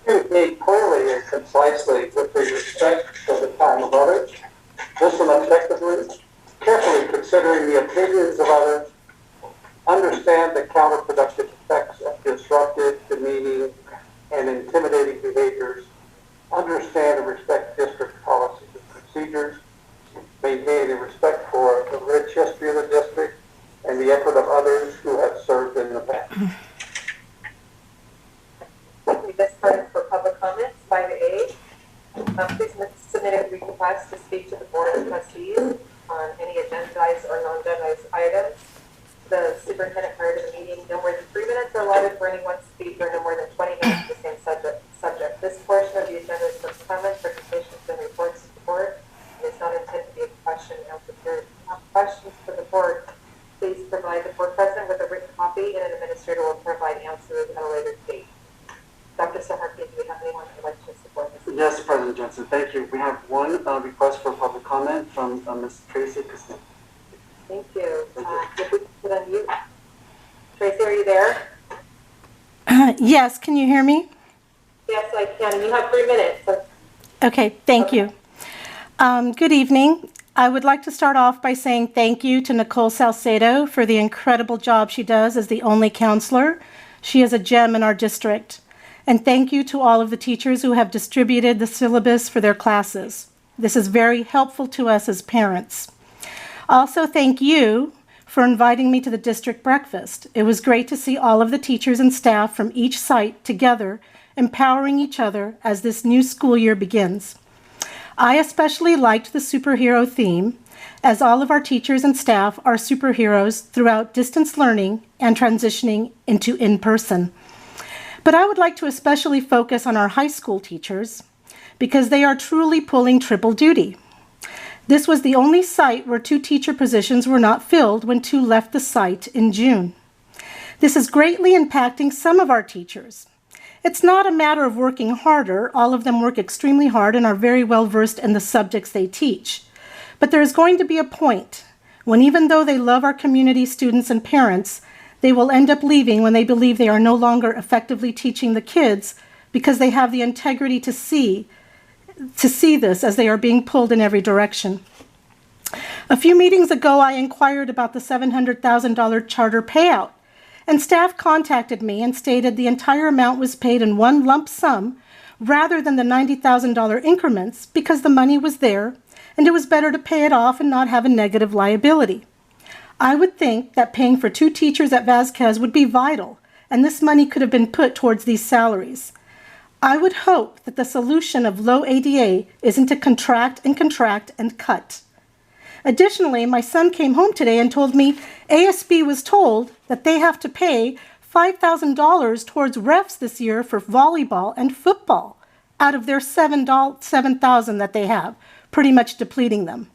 Communicate clearly and concisely with the respect for the time of others. Listen objectively, carefully considering the opinions of others. Understand the counterproductive effects of disruptive, demeaning, and intimidating behaviors. Understand and respect district policies and procedures. Maintain a respect for the rich history of the district and the effort of others who have served in the past. This time for public comments, 5A. Please submit a request to speak to the Board of Trustees on any agendized or non-agendized items. The superintendent prior to the meeting, no more than 3 minutes are allotted for any one speaker, no more than 20 minutes for the same subject. This portion of the agenda is for comments, presentations, and reports to the board. It is not intended to be a question and answer period. If you have questions for the board, please provide the board president with a written copy, and an administrator will provide answers at a later date. Dr. Saharki, do we have anyone who would like to support this? Yes, President Johnson, thank you. We have one request for public comment from Ms. Tracy Cassin. Thank you. If we could unmute. Tracy, are you there? Yes, can you hear me? Yes, I can. And you have 3 minutes. So. Okay, thank you. Good evening. I would like to start off by saying thank you to Nicole Salcedo for the incredible job she does as the only counselor. She is a gem in our district. And thank you to all of the teachers who have distributed the syllabus for their classes. This is very helpful to us as parents. Also, thank you for inviting me to the district breakfast. It was great to see all of the teachers and staff from each site together, empowering each other as this new school year begins. I especially liked the superhero theme, as all of our teachers and staff are superheroes throughout distance learning and transitioning into in-person. But I would like to especially focus on our high school teachers because they are truly pulling triple duty. This was the only site where 2 teacher positions were not filled when 2 left the site in June. This is greatly impacting some of our teachers. It's not a matter of working harder. All of them work extremely hard and are very well versed in the subjects they teach. But there is going to be a point when, even though they love our community, students, and parents, they will end up leaving when they believe they are no longer effectively teaching the kids because they have the integrity to see this as they are being pulled in every direction. A few meetings ago, I inquired about the $700,000 charter payout, and staff contacted me and stated the entire amount was paid in one lump sum rather than the $90,000 increments because the money was there and it was better to pay it off and not have a negative liability. I would think that paying for 2 teachers at Vasquez would be vital, and this money could have been put towards these salaries. I would hope that the solution of low ADA isn't to contract and cut. Additionally, my son came home today and told me ASB was told that they have to pay $5,000 towards refs this year for volleyball and football out of their $7,000 that they have, pretty much depleting them.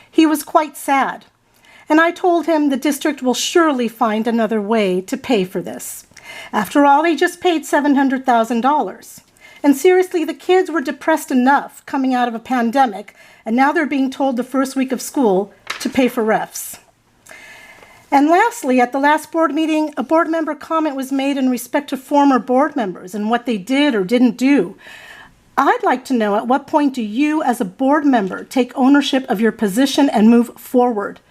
He was quite sad. And I told him the district will surely find another way to pay for this. After all, they just paid $700,000. And seriously, the kids were depressed enough coming out of a pandemic, and now they're being told the first week of school to pay for refs. And lastly, at the last board meeting, a board member comment was made in respect to former board members and what they did or didn't do. I'd like to know, at what point do you, as a board member, take ownership of your position and move forward?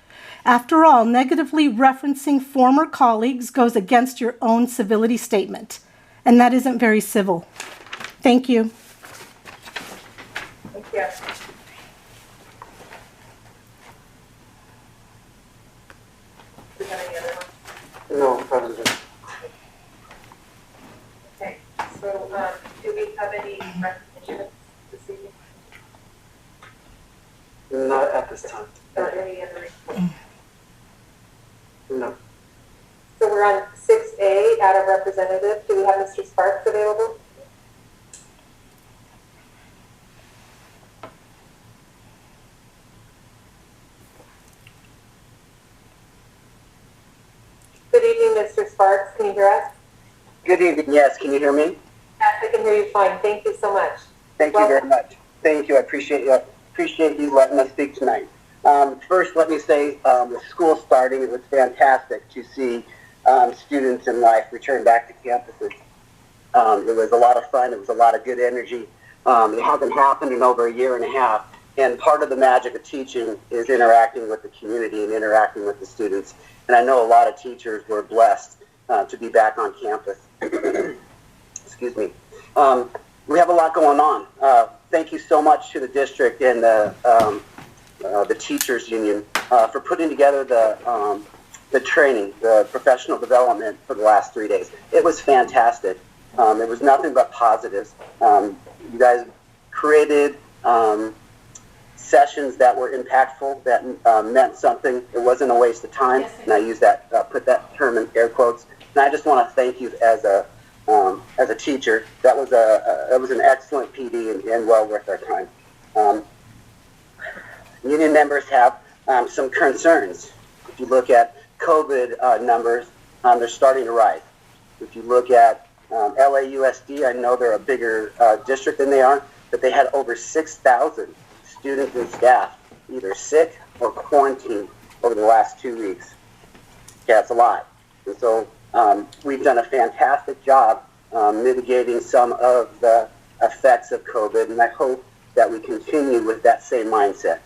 After all, negatively referencing former colleagues goes against your own civility statement, and that isn't very civil. Thank you. Thank you. Do we have any other ones? No, President. Okay, so do we have any recognitions this evening? Not at this time. Or any other reports? No. So we're on 6A, add a representative. Do we have Mr. Sparks available? Good evening, Mr. Sparks. Can you hear us? Good evening. Yes, can you hear me? Yes, I can hear you fine. Thank you so much. Thank you very much. Thank you. I appreciate you letting us speak tonight. First, let me say, with school starting, it was fantastic to see students in life return back to campuses. It was a lot of fun. It was a lot of good energy. It hasn't happened in over a year and a half. And part of the magic of teaching is interacting with the community and interacting with the students. And I know a lot of teachers were blessed to be back on campus. Excuse me. We have a lot going on. Thank you so much to the district and the teachers union for putting together the training, the professional development for the last 3 days. It was fantastic. It was nothing but positives. You guys created sessions that were impactful, that meant something. It wasn't a waste of time, and I use that, put that term in air quotes. And I just want to thank you as a teacher. That was an excellent PD and well worth our time. Union members have some concerns. If you look at COVID numbers, they're starting to rise. If you look at LAUSD, I know they're a bigger district than they are, but they had over 6,000 students and staff either sick or quarantined over the last 2 weeks. Yeah, it's a lot. And so we've done a fantastic job mitigating some of the effects of COVID, and I hope that we continue with that same mindset.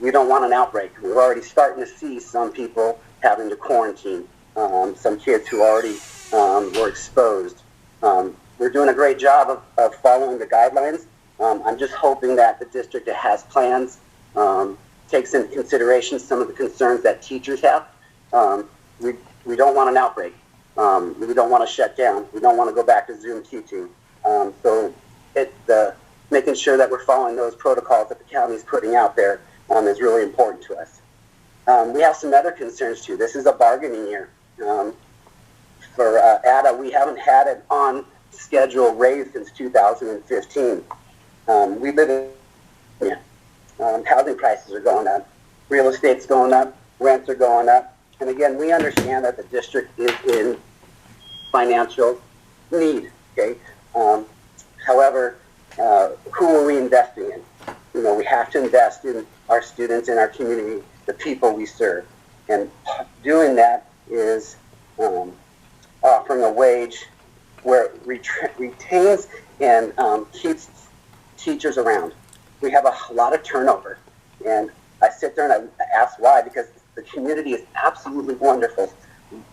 We don't want an outbreak. We're already starting to see some people having to quarantine, some kids who already were exposed. We're doing a great job of following the guidelines. I'm just hoping that the district has plans, takes into consideration some of the concerns that teachers have. We don't want an outbreak. We don't want to shut down. We don't want to go back to Zoom teaching. So making sure that we're following those protocols that the county is putting out there is really important to us. We have some other concerns too. This is a bargaining year. For ADA, we haven't had an on-schedule raise since 2015. We live in housing prices are going up, real estate's going up, rents are going up, and again, we understand that the district is in financial need. Okay, however, who are we investing in? You know, we have to invest in our students and our community, the people we serve, and doing that is offering a wage where it retains and keeps teachers around. We have a lot of turnover, and I sit there and I ask why, because the community is absolutely wonderful.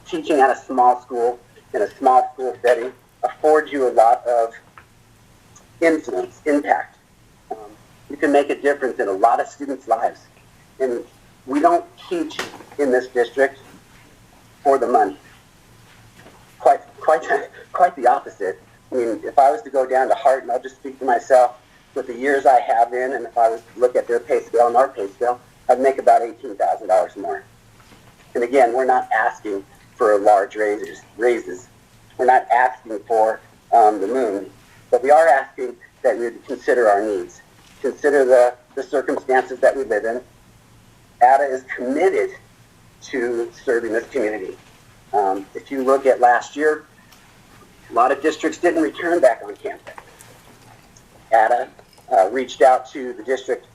Teaching at a small school, in a small school setting, affords you a lot of influence, impact. You can make a difference in a lot of students' lives. And we don't teach in this district for the money. Quite the opposite. I mean, if I was to go down to Hart, and I'll just speak to myself, with the years I have in, and if I was to look at their pay scale and our pay scale, I'd make about $18,000 more. And again, we're not asking for large raises. We're not asking for the moon, but we are asking that we consider our needs, consider the circumstances that we live in. ADA is committed to serving this community. If you look at last year, a lot of districts didn't return back on campus. ADA reached out to the district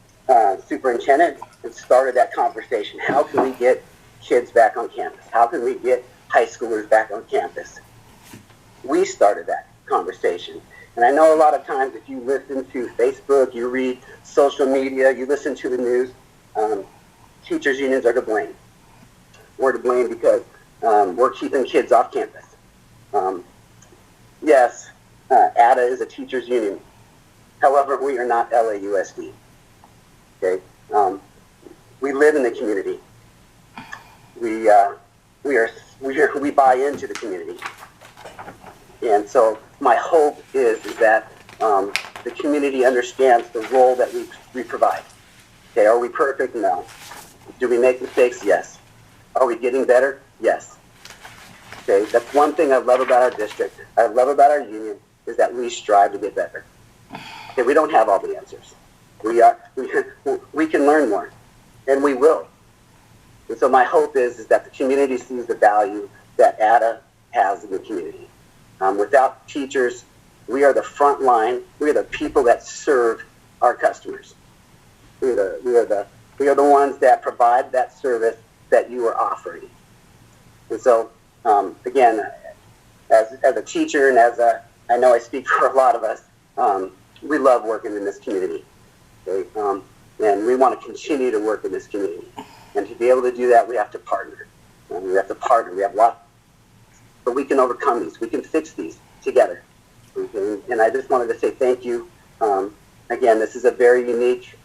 superintendent and started that conversation. How can we get kids back on campus? How can we get high schoolers back on campus? We started that conversation. And I know a lot of times if you listen to Facebook, you read social media, you listen to the news, teachers' unions are to blame. We're to blame because we're keeping kids off campus. Yes, ADA is a teachers' union. However, we are not LAUSD. Okay, we live in the community. We buy into the community, and so my hope is that the community understands the role that we provide. Okay, are we perfect? No. Do we make mistakes? Yes. Are we getting better? Yes. Okay, that's one thing I love about our district. I love about our union is that we strive to get better. Okay, we don't have all the answers. We can learn more, and we will. And so my hope is that the community sees the value that ADA has in the community. Without teachers, we are the front line. We are the people that serve our customers. We are We are the ones that provide that service that you are offering. And so, again, as a teacher and I know I speak for a lot of us, we love working in this community. Okay? And we want to continue to work in this community. And to be able to do that, we have to partner. We have to partner. We have lots, but we can overcome these. We can fix these together. Okay? And I just wanted to say thank you. Again, this is a very unique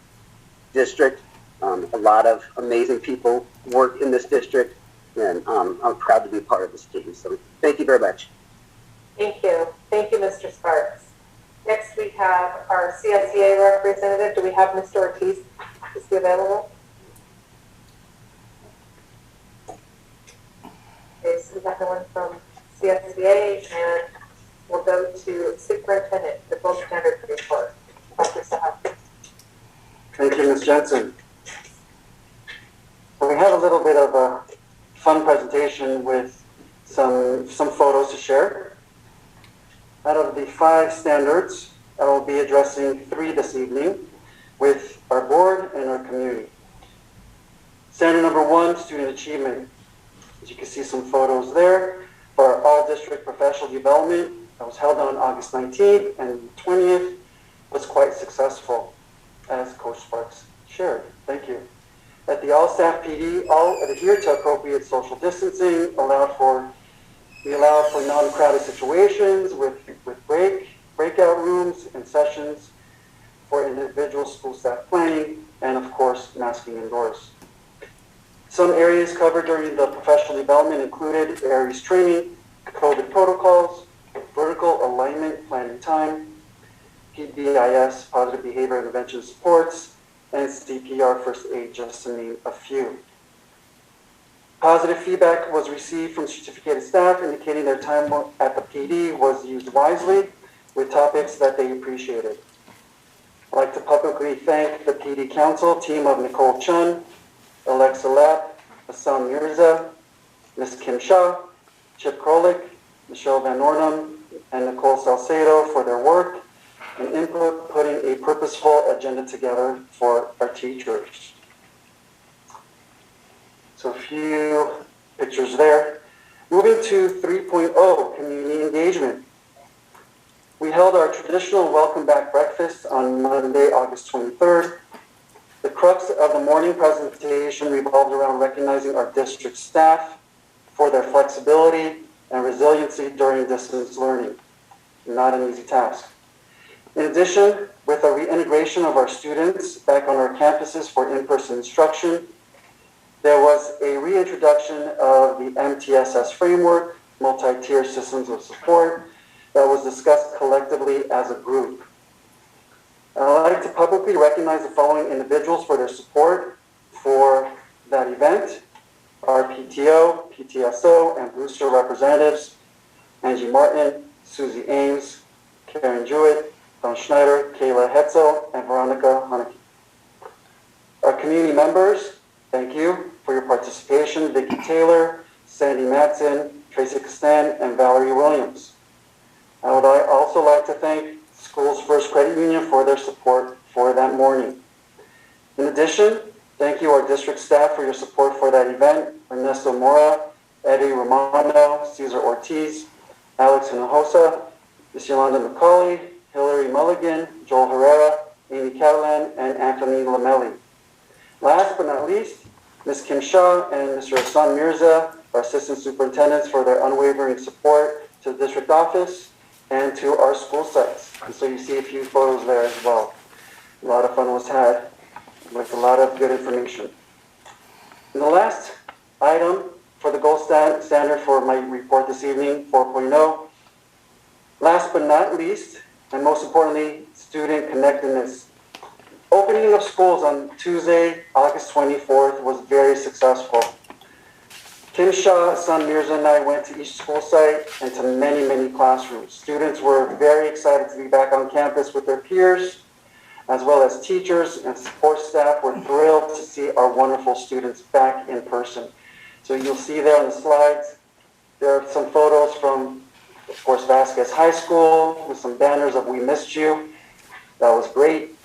district. A lot of amazing people work in this district, and I'm proud to be part of this team. So thank you very much. Thank you. Thank you, Mr. Sparks. Next, we have our CSEA representative. Do we have Mr. Ortiz? Is he available? Okay, so we have no one from CSEA, and we'll go to Superintendent, the gold standard report. Dr. Sahab. Thank you, Ms. Jensen. So we have a little bit of a fun presentation with some photos to share. Out of the 5 standards, I will be addressing 3 this evening with our board and our community. Standard number 1, student achievement. As you can see some photos there for our all-district professional development that was held on August 19th and 20th was quite successful, as Coach Sparks shared. Thank you. At the all-staff PD, all adhered to appropriate social distancing, we allowed for non-crowded situations with breakout rooms and sessions for individual school staff planning, and of course, masking indoors. Some areas covered during the professional development included ARIES training, COVID protocols, vertical alignment planning time, PBIS, positive behavior intervention supports, and CPR first aid, just to name a few. Positive feedback was received from certificated staff indicating their time at the PD was used wisely with topics that they appreciated. I'd like to publicly thank the PD Council team of Nicole Chun, Alexa Lapp, Hassan Mirza, Ms. Kim Shah, Chip Krolik, Michelle Van Ornum, and Nicole Salcedo for their work and input putting a purposeful agenda together for our teachers. So a few pictures there. Moving to 3.0, community engagement. We held our traditional welcome back breakfast on Monday, August 23rd. The crux of the morning presentation revolved around recognizing our district staff for their flexibility and resiliency during distance learning. Not an easy task. In addition, with the reintegration of our students back on our campuses for in-person instruction, there was a reintroduction of the MTSS framework, multi-tier systems of support, that was discussed collectively as a group. I'd like to publicly recognize the following individuals for their support for that event: our PTO, PTSO, and booster representatives, Angie Martin, Susie Ames, Karen Jewett, Don Schneider, Kayla Hetzel, and Veronica Haneke. Our community members, thank you for your participation: Vicki Taylor, Sandy Matson, Tracy Castan, and Valerie Williams. I would also like to thank School's First Credit Union for their support for that morning. In addition, thank you our district staff for your support for that event: Ernesto Mora, Eddie Romano, Cesar Ortiz, Alex Hinojosa, Ms. Yolanda McCauley, Hillary Mulligan, Joel Herrera, Amy Catalan, and Anthony Lamelli. Last but not least, Ms. Kim Shah and Mr. Hassan Mirza, our assistant superintendents, for their unwavering support to the district office and to our school sites. And so you see a few photos there as well. A lot of fun was had with a lot of good information. And the last item for the gold standard for my report this evening, 4.0, last but not least, and most importantly, student connectedness. Opening of schools on Tuesday, August 24th was very successful. Kim Shah, Hassan Mirza, and I went to each school site and to many, many classrooms. Students were very excited to be back on campus with their peers, as well as teachers and support staff were thrilled to see our wonderful students back in person. So you'll see there on the slides, there are some photos from, of course, Vasquez High School with some banners of "We Missed You." That was great.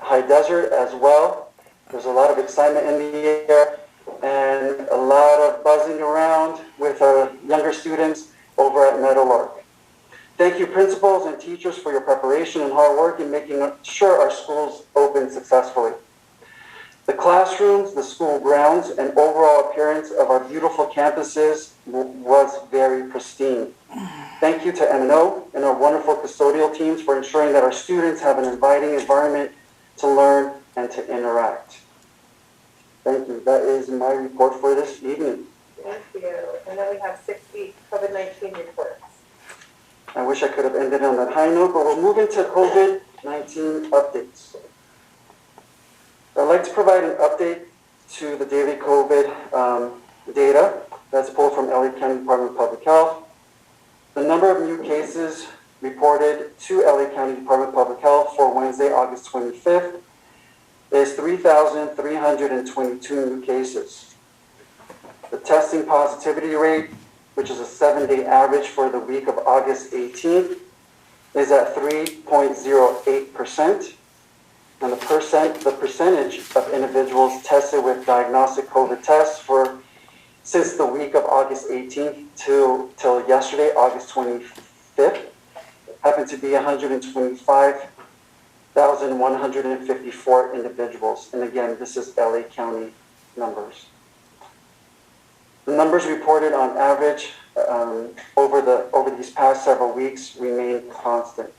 High Desert as well. There's a lot of excitement in the air and a lot of buzzing around with our younger students over at Meadowlark. Thank you, principals and teachers, for your preparation and hard work in making sure our schools open successfully. The classrooms, the school grounds, and overall appearance of our beautiful campuses was very pristine. Thank you to M&O and our wonderful custodial teams for ensuring that our students have an inviting environment to learn and to interact. Thank you. That is my report for this evening. Thank you. And then we have 6 COVID-19 reports. I wish I could have ended on that high note, but we'll move into COVID-19 updates. I'd like to provide an update to the daily COVID data that's pulled from LA County Department of Public Health. The number of new cases reported to LA County Department of Public Health for Wednesday, August 25th is 3,322 new cases. The testing positivity rate, which is a 7-day average for the week of August 18th, is at 3.08%. And the percentage of individuals tested with diagnostic COVID tests since the week of August 18th till yesterday, August 25th, happened to be 125,154 individuals. And again, this is LA County numbers. The numbers reported on average over these past several weeks remain constant.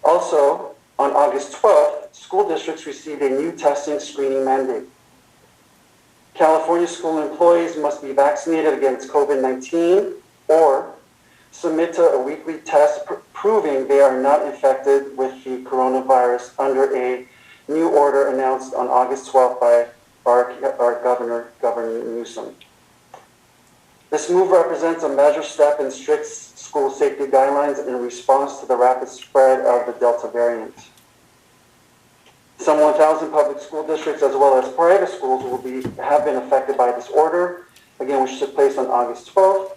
Also, on August 12th, school districts received a new testing screening mandate. California school employees must be vaccinated against COVID-19 or submit to a weekly test proving they are not infected with the coronavirus under a new order announced on August 12th by our Governor Newsom. This move represents a measured step in strict school safety guidelines in response to the rapid spread of the Delta variant. Some 1,000 public school districts as well as private schools have been affected by this order, again, which took place on August 12th,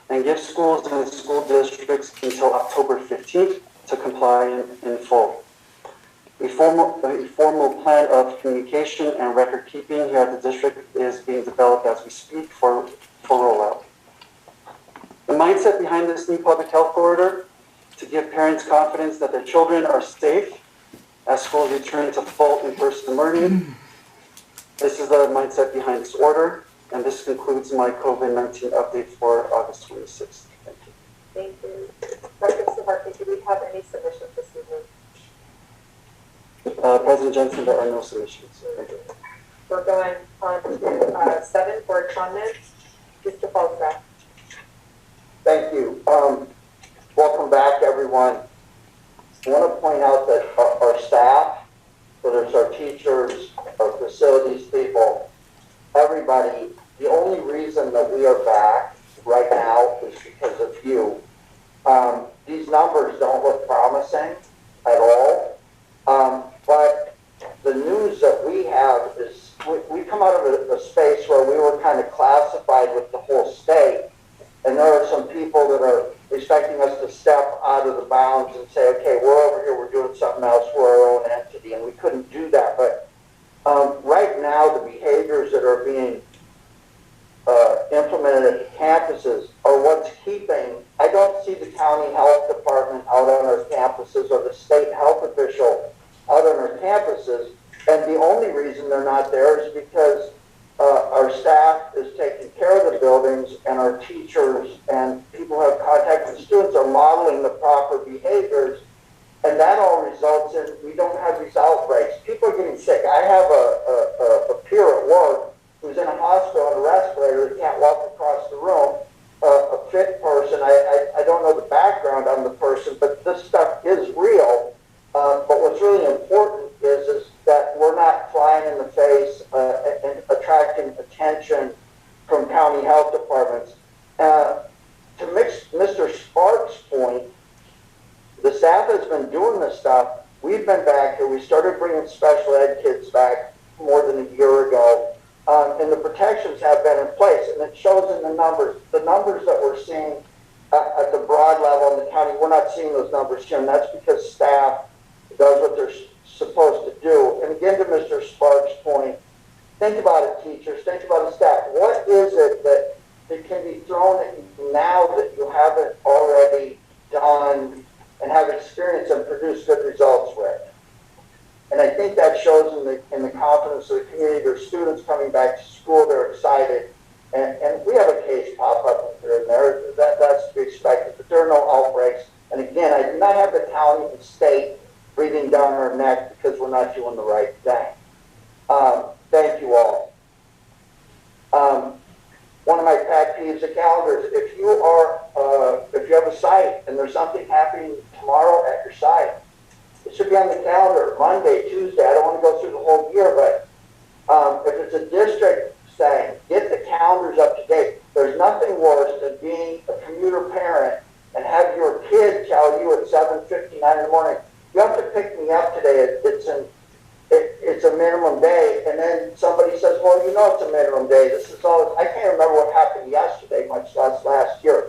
and give schools and school districts until October 15th to comply in full. A formal plan of communication and record keeping here at the district is being developed as we speak for rollout. The mindset behind this new public health order to give parents confidence that their children are safe as schools return to full in-person learning. This is the mindset behind this order, and this concludes my COVID-19 update for August 26th. Thank you. Thank you. Dr. Savarkey, do we have any submissions this evening? President Jensen, there are no submissions. Thank you. We're going on to 7 board comments. Mr. Falstaff. Thank you. Welcome back, everyone. I want to point out that our staff, whether it's our teachers, our facilities people, everybody, the only reason that we are back right now is because of you. These numbers don't look promising at all, but the news that we have is we come out of a space where we were kind of classified with the whole state, and there are some people that are expecting us to step out of the bounds and say, okay, we're over here, we're doing something else, we're our own entity, and we couldn't do that. But right now, the behaviors that are being implemented at the campuses are what's keeping. I don't see the county health department out on our campuses or the state health official out on our campuses, and the only reason they're not there is because our staff is taking care of the buildings, and our teachers and people who have contact with students are modeling the proper behaviors, and that all results in we don't have these outbreaks. People are getting sick. I have a peer at work who's in a hospital on a respirator that can't walk across the room, a fit person. I don't know the background on the person, but this stuff is real. But what's really important is that we're not flying in the face and attracting attention from county health departments. To Mr. Sparks' point, the staff has been doing this stuff. We've been back here. We started bringing special ed kids back more than a year ago, and the protections have been in place, and it shows in the numbers. The numbers that we're seeing at the broad level in the county, we're not seeing those numbers here, and that's because staff does what they're supposed to do. And again, to Mr. Sparks' point, think about it, teachers, think about it, staff. What is it that can be thrown at you now that you haven't already done and have experience and produced good results with? And I think that shows in the confidence of the community. There's students coming back to school, they're excited. And we have a case pop up here and there, that's to be expected, but there are no outbreaks. And again, I do not have the county and state breathing down our neck because we're not doing the right thing. Thank you all. One of my pet peeves, the calendars. If you have a site and there's something happening tomorrow at your site, it should be on the calendar, Monday, Tuesday. I don't want to go through the whole year, but if it's a district thing, get the calendars up to date. There's nothing worse than being a commuter parent and have your kid tell you at 7:59 in the morning, you have to pick me up today. It's a minimum day. And then somebody says, well, you know it's a minimum day. This is all, I can't remember what happened yesterday, much less last year.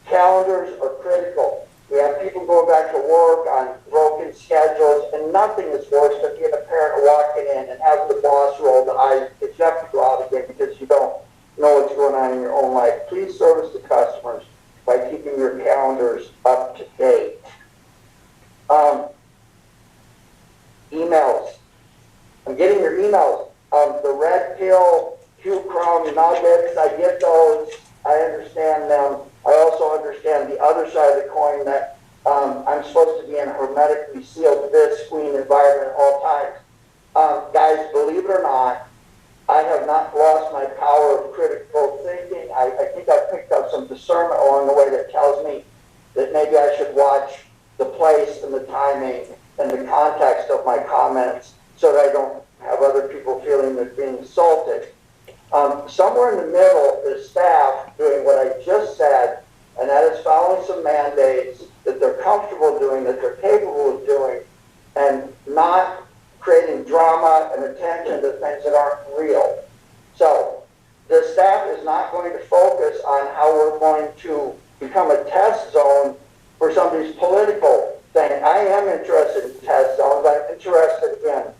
Calendars are critical. We have people going back to work on broken schedules, and nothing is worse than being a parent walking in and having the boss roll the eyes because you have to go out again because you don't know what's going on in your own life. Please service the customers by keeping your calendars up to date. Emails. I'm getting your emails. The red pill, Q crumb nuggets, I get those. I understand them. I also understand the other side of the coin that I'm supposed to be in a hermetically sealed screen environment at all times. Guys, believe it or not, I have not lost my power of critical thinking. I think I've picked up some discernment along the way that tells me that maybe I should watch the place and the timing and the context of my comments so that I don't have other people feeling they're being insulted. Somewhere in the middle is staff doing what I just said, and that is following some mandates that they're comfortable doing, that they're capable of doing, and not creating drama and attention to things that aren't real. So the staff is not going to focus on how we're going to become a test zone for somebody's political thing. I am interested in test zones. I'm interested in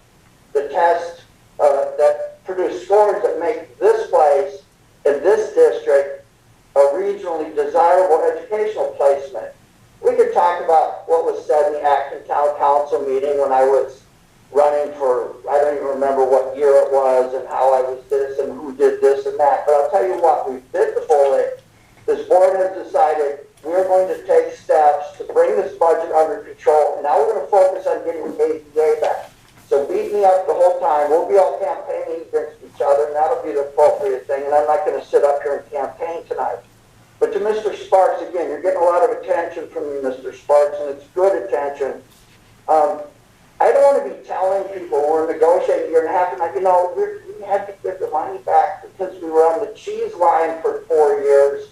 the tests that produce scores that make this place in this district a regionally desirable educational placement. We could talk about what was said in the Acton Town Council meeting when I was running for, I don't even remember what year it was and how I was this and who did this and that. But I'll tell you what, we bit the bullet. This board has decided we're going to take steps to bring this budget under control. And now we're going to focus on getting the ADA back. So beat me up the whole time. We'll be all campaigning against each other, and that'll be the appropriate thing. And I'm not going to sit up here and campaign tonight. But to Mr. Sparks, again, you're getting a lot of attention from me, Mr. Sparks, and it's good attention. I don't want to be telling people we're negotiating a year and a half, and we had to get the money back because we were on the cheese line for 4 years.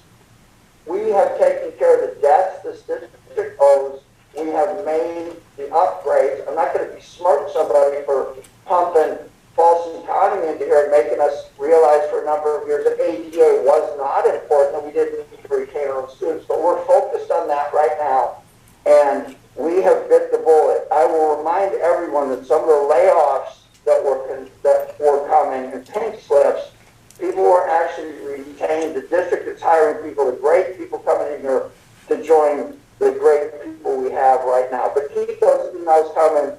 We have taken care of the debts this district owes. We have made the upgrades. I'm not going to besmirch somebody for pumping false economy into here and making us realize for a number of years that ADA was not important and we didn't need to retain our own students. But we're focused on that right now, and we have bit the bullet. I will remind everyone that some of the layoffs that were coming and pink slips, people were actually retained. The district is hiring people, the great people coming in here to join the great people we have right now. But keep those emails coming.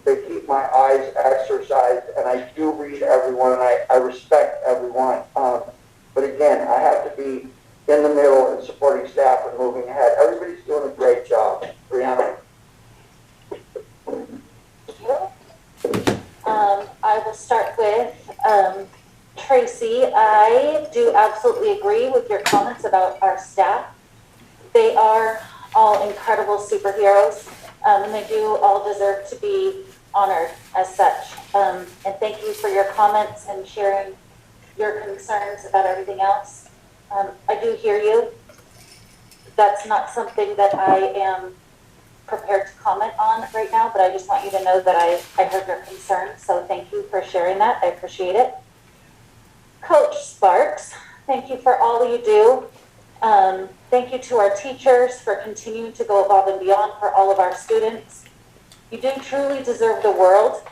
They keep my eyes exercised, and I do read everyone, and I respect everyone. But again, I have to be in the middle and supporting staff and moving ahead. Everybody's doing a great job. Brianna. I will start with Tracy. I do absolutely agree with your comments about our staff. They are all incredible superheroes, and they do all deserve to be honored as such. And thank you for your comments and sharing your concerns about everything else. I do hear you. That's not something that I am prepared to comment on right now, but I just want you to know that I heard your concerns. So thank you for sharing that. I appreciate it. Coach Sparks, thank you for all you do. Thank you to our teachers for continuing to go above and beyond for all of our students. You do truly deserve the world.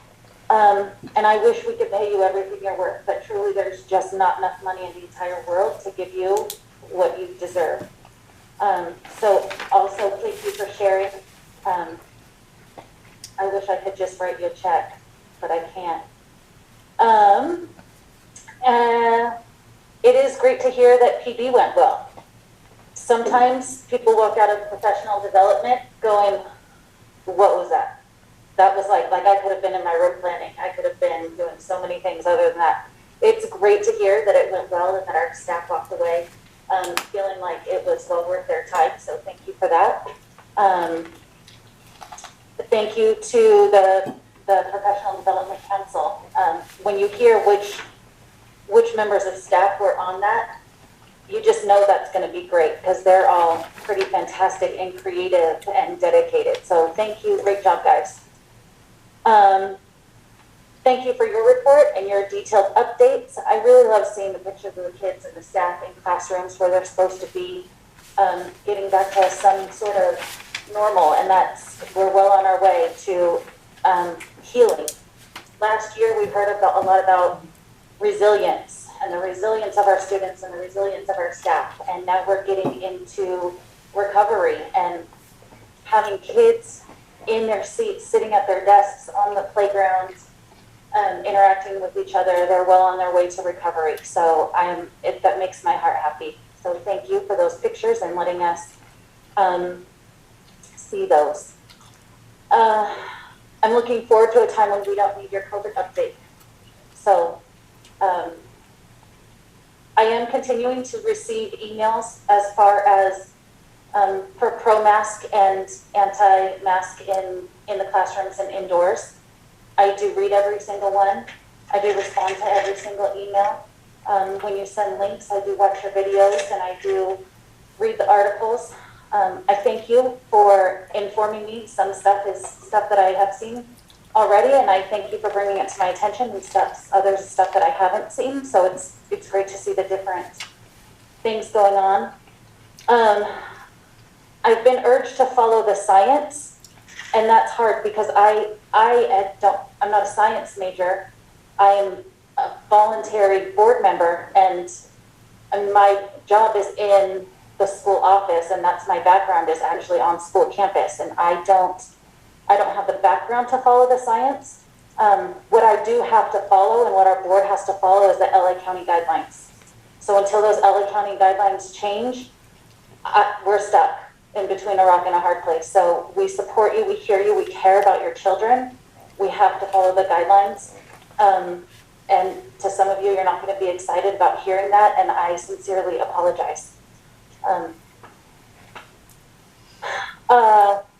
And I wish we could pay you everything you're worth, but truly there's just not enough money in the entire world to give you what you deserve. So also thank you for sharing. I wish I could just write you a check, but I can't. It is great to hear that PD went well. Sometimes people walk out of professional development going, what was that? That was like I could have been in my road planning. I could have been doing so many things other than that. It's great to hear that it went well and that our staff walked away feeling like it was well worth their time. So thank you for that. Thank you to the Professional Development Council. When you hear which members of staff were on that, you just know that's going to be great because they're all pretty fantastic and creative and dedicated. So thank you. Great job, guys. Thank you for your report and your detailed updates. I really love seeing the pictures of the kids and the staff in classrooms where they're supposed to be, getting back to some sort of normal, and we're well on our way to healing. Last year we heard a lot about resilience and the resilience of our students and the resilience of our staff, and now we're getting into recovery and having kids in their seats, sitting at their desks on the playground, interacting with each other. They're well on their way to recovery. So that makes my heart happy. So thank you for those pictures and letting us see those. I'm looking forward to a time when we don't need your COVID update. So I am continuing to receive emails as far as for pro-mask and anti-mask in the classrooms and indoors. I do read every single one. I do respond to every single email. When you send links, I do watch your videos and I do read the articles. I thank you for informing me. Some stuff is stuff that I have seen already, and I thank you for bringing it to my attention, and others stuff that I haven't seen. So it's great to see the different things going on. I've been urged to follow the science, and that's hard because I'm not a science major. I am a voluntary board member, and my job is in the school office, and that's my background is actually on school campus, and I don't have the background to follow the science. What I do have to follow and what our board has to follow is the LA County guidelines. So until those LA County guidelines change, we're stuck in between a rock and a hard place. So we support you, we hear you, we care about your children. We have to follow the guidelines. And to some of you, you're not going to be excited about hearing that, and I sincerely apologize.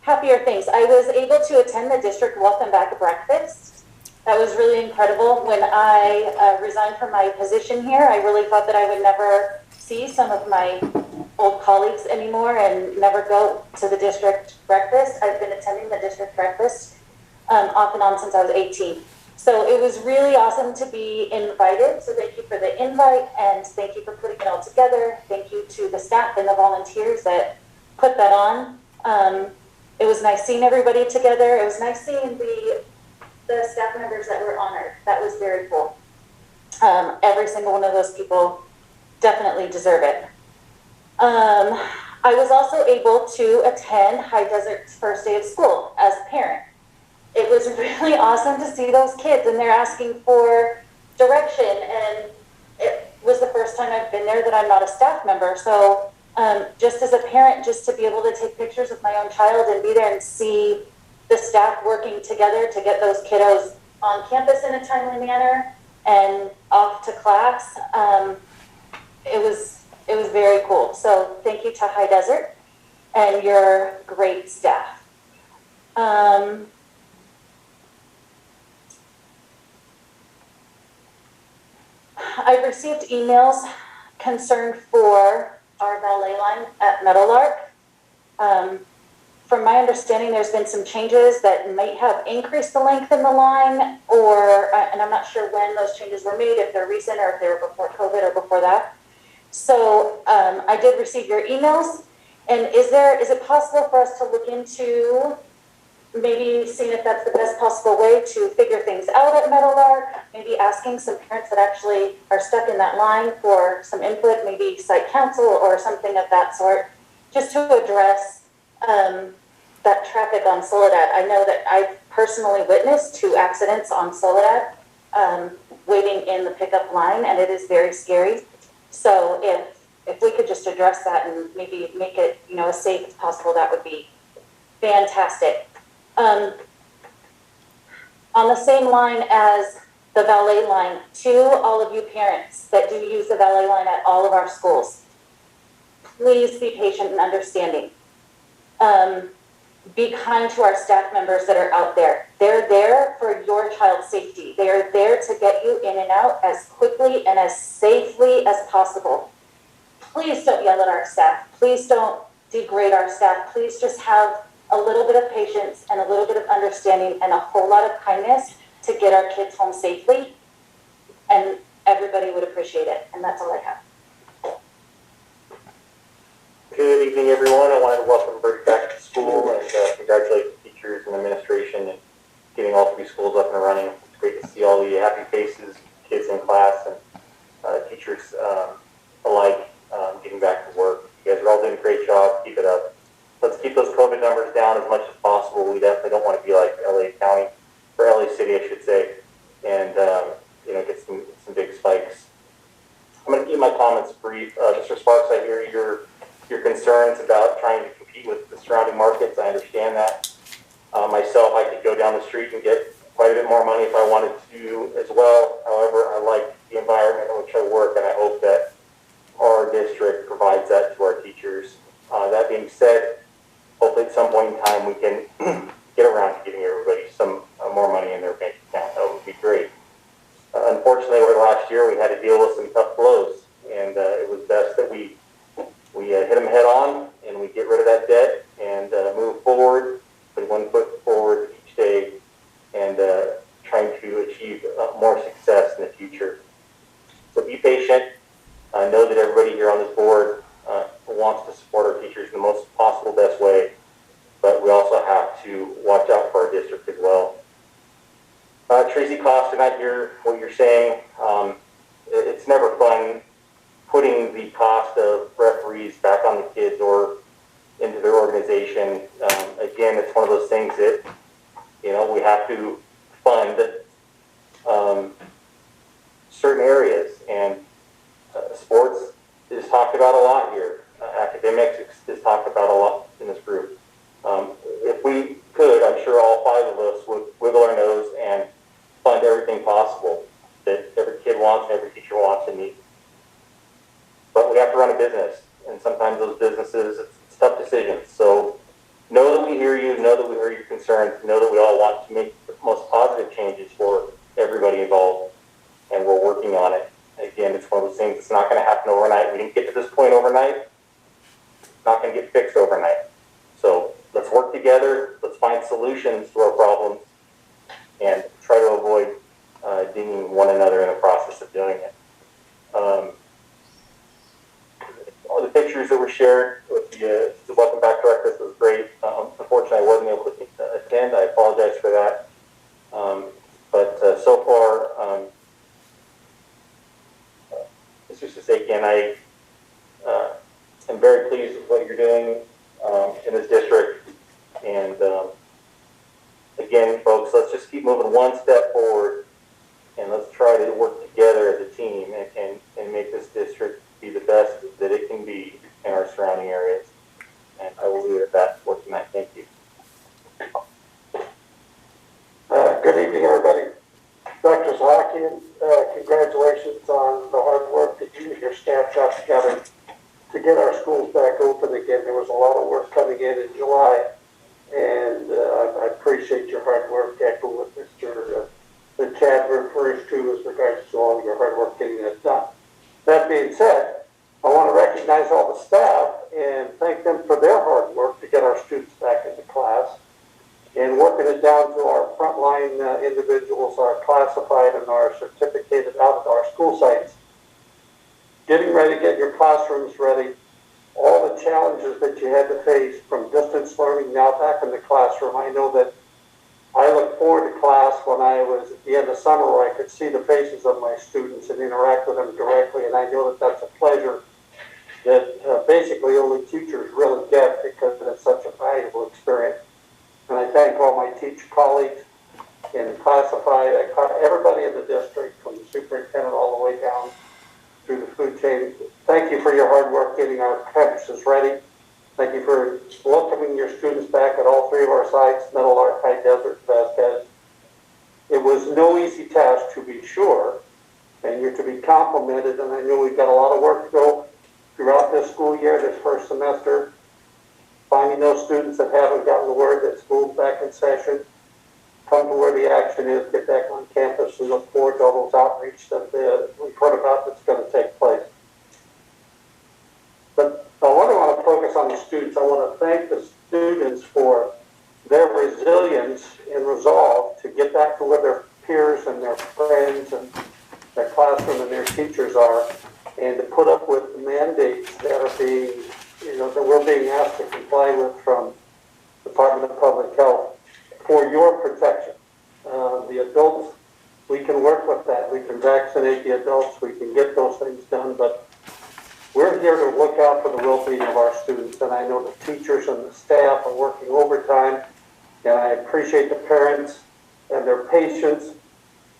Happier things. I was able to attend the district welcome back breakfast. That was really incredible. When I resigned from my position here, I really thought that I would never see some of my old colleagues anymore and never go to the district breakfast. I've been attending the district breakfast off and on since I was 18. So it was really awesome to be invited. So thank you for the invite, and thank you for putting it all together. Thank you to the staff and the volunteers that put that on. It was nice seeing everybody together. It was nice seeing the staff members that were honored. That was very cool. Every single one of those people definitely deserve it. I was also able to attend High Desert's first day of school as a parent. It was really awesome to see those kids, and they're asking for direction, and it was the first time I've been there that I'm not a staff member. So just as a parent, just to be able to take pictures with my own child and be there and see the staff working together to get those kiddos on campus in a timely manner and off to class, it was very cool. So thank you to High Desert and your great staff. I've received emails concerned for our valet line at Meadowlark. From my understanding, there's been some changes that might have increased the length in the line, and I'm not sure when those changes were made, if they're recent or if they were before COVID or before that. So I did receive your emails, and is it possible for us to look into maybe seeing if that's the best possible way to figure things out at Meadowlark, maybe asking some parents that actually are stuck in that line for some input, maybe site council or something of that sort, just to address that traffic on Soledad. I know that I've personally witnessed 2 accidents on Soledad waiting in the pickup line, and it is very scary. So if we could just address that and maybe make it, as safe as possible, that would be fantastic. On the same line as the valet line, to all of you parents that do use the valet line at all of our schools, please be patient and understanding. Be kind to our staff members that are out there. They're there for your child's safety. They are there to get you in and out as quickly and as safely as possible. Please don't yell at our staff. Please don't degrade our staff. Please just have a little bit of patience and a little bit of understanding and a whole lot of kindness to get our kids home safely. And everybody would appreciate it. And that's all I have. Good evening, everyone. I wanted to welcome everybody back to school and congratulate the teachers and administration and getting all 3 schools up and running. It's great to see all the happy faces, kids in class, and teachers alike getting back to work. You guys are all doing a great job. Keep it up. Let's keep those COVID numbers down as much as possible. We definitely don't want to be like LA County, or LA City, I should say, and get some big spikes. I'm going to keep my comments brief. Mr. Sparks, I hear your concerns about trying to compete with the surrounding markets. I understand that. Myself, I could go down the street and get quite a bit more money if I wanted to as well. However, I like the environment in which I work, and I hope that our district provides that to our teachers. That being said, hopefully at some point in time we can get around to giving everybody some more money in their bank account. That would be great. Unfortunately, over the last year, we had to deal with some tough blows, and it was best that we hit them head on and we get rid of that debt and move forward, put 1 foot forward each day, and trying to achieve more success in the future. So be patient. I know that everybody here on this board wants to support our teachers in the most possible best way, but we also have to watch out for our district as well. Tracy Costa, I hear what you're saying. It's never fun putting the cost of referees back on the kids or into their organization. Again, it's one of those things that, we have to fund certain areas, and sports is talked about a lot here. Academics is talked about a lot in this group. If we could, I'm sure all 5 of us would wiggle our nose and fund everything possible that every kid wants and every teacher wants and needs. But we have to run a business, and sometimes those businesses, it's tough decisions. So know that we hear you, know that we hear your concerns, know that we all want to make the most positive changes for everybody involved, and we're working on it. Again, it's one of those things that's not going to happen overnight. We didn't get to this point overnight. It's not going to get fixed overnight. So let's work together. Let's find solutions to our problems and try to avoid dinging one another in the process of doing it. All the pictures that were shared with the Welcome Back breakfast was great. Unfortunately, I wasn't able to attend. I apologize for that. But so far, Mr. Sasakian, I am very pleased with what you're doing in this district. And again, folks, let's just keep moving 1 step forward, and let's try to work together as a team and make this district be the best that it can be in our surrounding areas. And I will leave it at that for tonight. Thank you. Good evening, everybody. Dr. Zahakian, congratulations on the hard work that you and your staff got together to get our schools back open again. There was a lot of work coming in July, and I appreciate your hard work. Echo what Mr. Chad refers to as regards to all your hard work getting that done. That being said, I want to recognize all the staff and thank them for their hard work to get our students back into class, and working it down to our frontline individuals, our classified and our certificated out at our school sites. Getting ready to get your classrooms ready, all the challenges that you had to face from distance learning now back in the classroom. I know that forward to class when I was at the end of summer, where I could see the faces of my students and interact with them directly, and I know that that's a pleasure that basically only teachers really get because it's such a valuable experience. And I thank all my teacher colleagues in classified, everybody in the district, from the superintendent all the way down through the food chain. Thank you for your hard work getting our campuses ready. Thank you for welcoming your students back at all three of our sites, Meadowlark, High Desert, Vasquez. It was no easy task, to be sure, and you're to be complimented, and I know we've got a lot of work to go throughout this school year, this first semester, finding those students that haven't gotten the word that school's back in session, come to where the action is, get back on campus, and look forward to all those outreach that we've heard about that's going to take place. But I want to focus on the students. I want to thank the students for their resilience and resolve to get back to where their peers and their friends and their classroom and their teachers are, and to put up with the mandates that are being, that we're being asked to comply with from the Department of Public Health for your protection. The adults, we can work with that. We can vaccinate the adults. We can get those things done, but we're here to look out for the well-being of our students, and I know the teachers and the staff are working overtime, and I appreciate the parents and their patience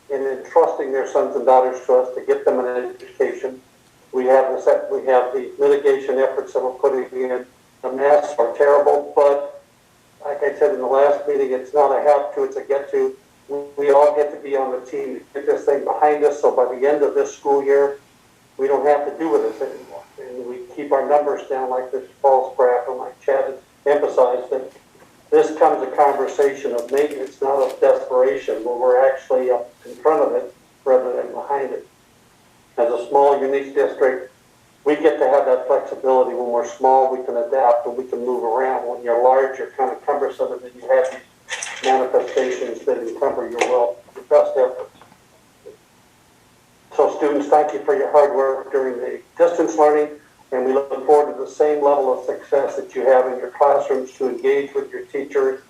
in entrusting their sons and daughters to us to get them an education. We have the mitigation efforts that we're putting in. The masks are terrible, but like I said in the last meeting, it's not a have to, it's a get to. We all get to be on the team to get this thing behind us, so by the end of this school year, we don't have to do with this anymore. And we keep our numbers down like this false graph, and like Chad has emphasized, that this comes a conversation of maintenance, not of desperation, where we're actually up in front of it rather than behind it. As a small, unique district, we get to have that flexibility. When we're small, we can adapt and we can move around. When you're large, you're kind of cumbersome, and then you have these manifestations that encumber your best efforts. So students, thank you for your hard work during the distance learning, and we look forward to the same level of success that you have in your classrooms to engage with your teachers,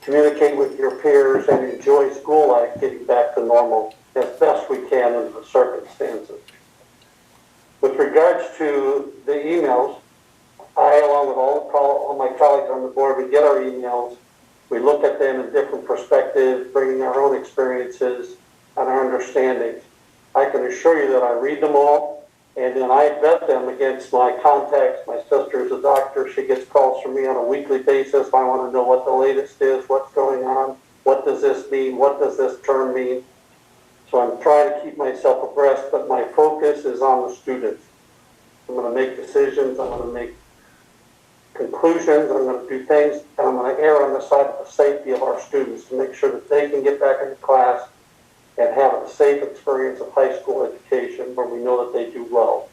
communicate with your peers, and enjoy school life getting back to normal as best we can under the circumstances. With regards to the emails, I, along with all my colleagues on the board, we get our emails, we look at them in different perspectives, bringing our own experiences and our understandings. I can assure you that I read them all, and then I vet them against my contacts. My sister is a doctor. She gets calls from me on a weekly basis. I want to know what the latest is, what's going on, what does this mean, what does this term mean. So I'm trying to keep myself abreast, but my focus is on the students. I'm going to make decisions, I'm going to make conclusions, I'm going to do things, and I'm going to err on the side of the safety of our students to make sure that they can get back into class and have a safe experience of high school education where we know that they do well.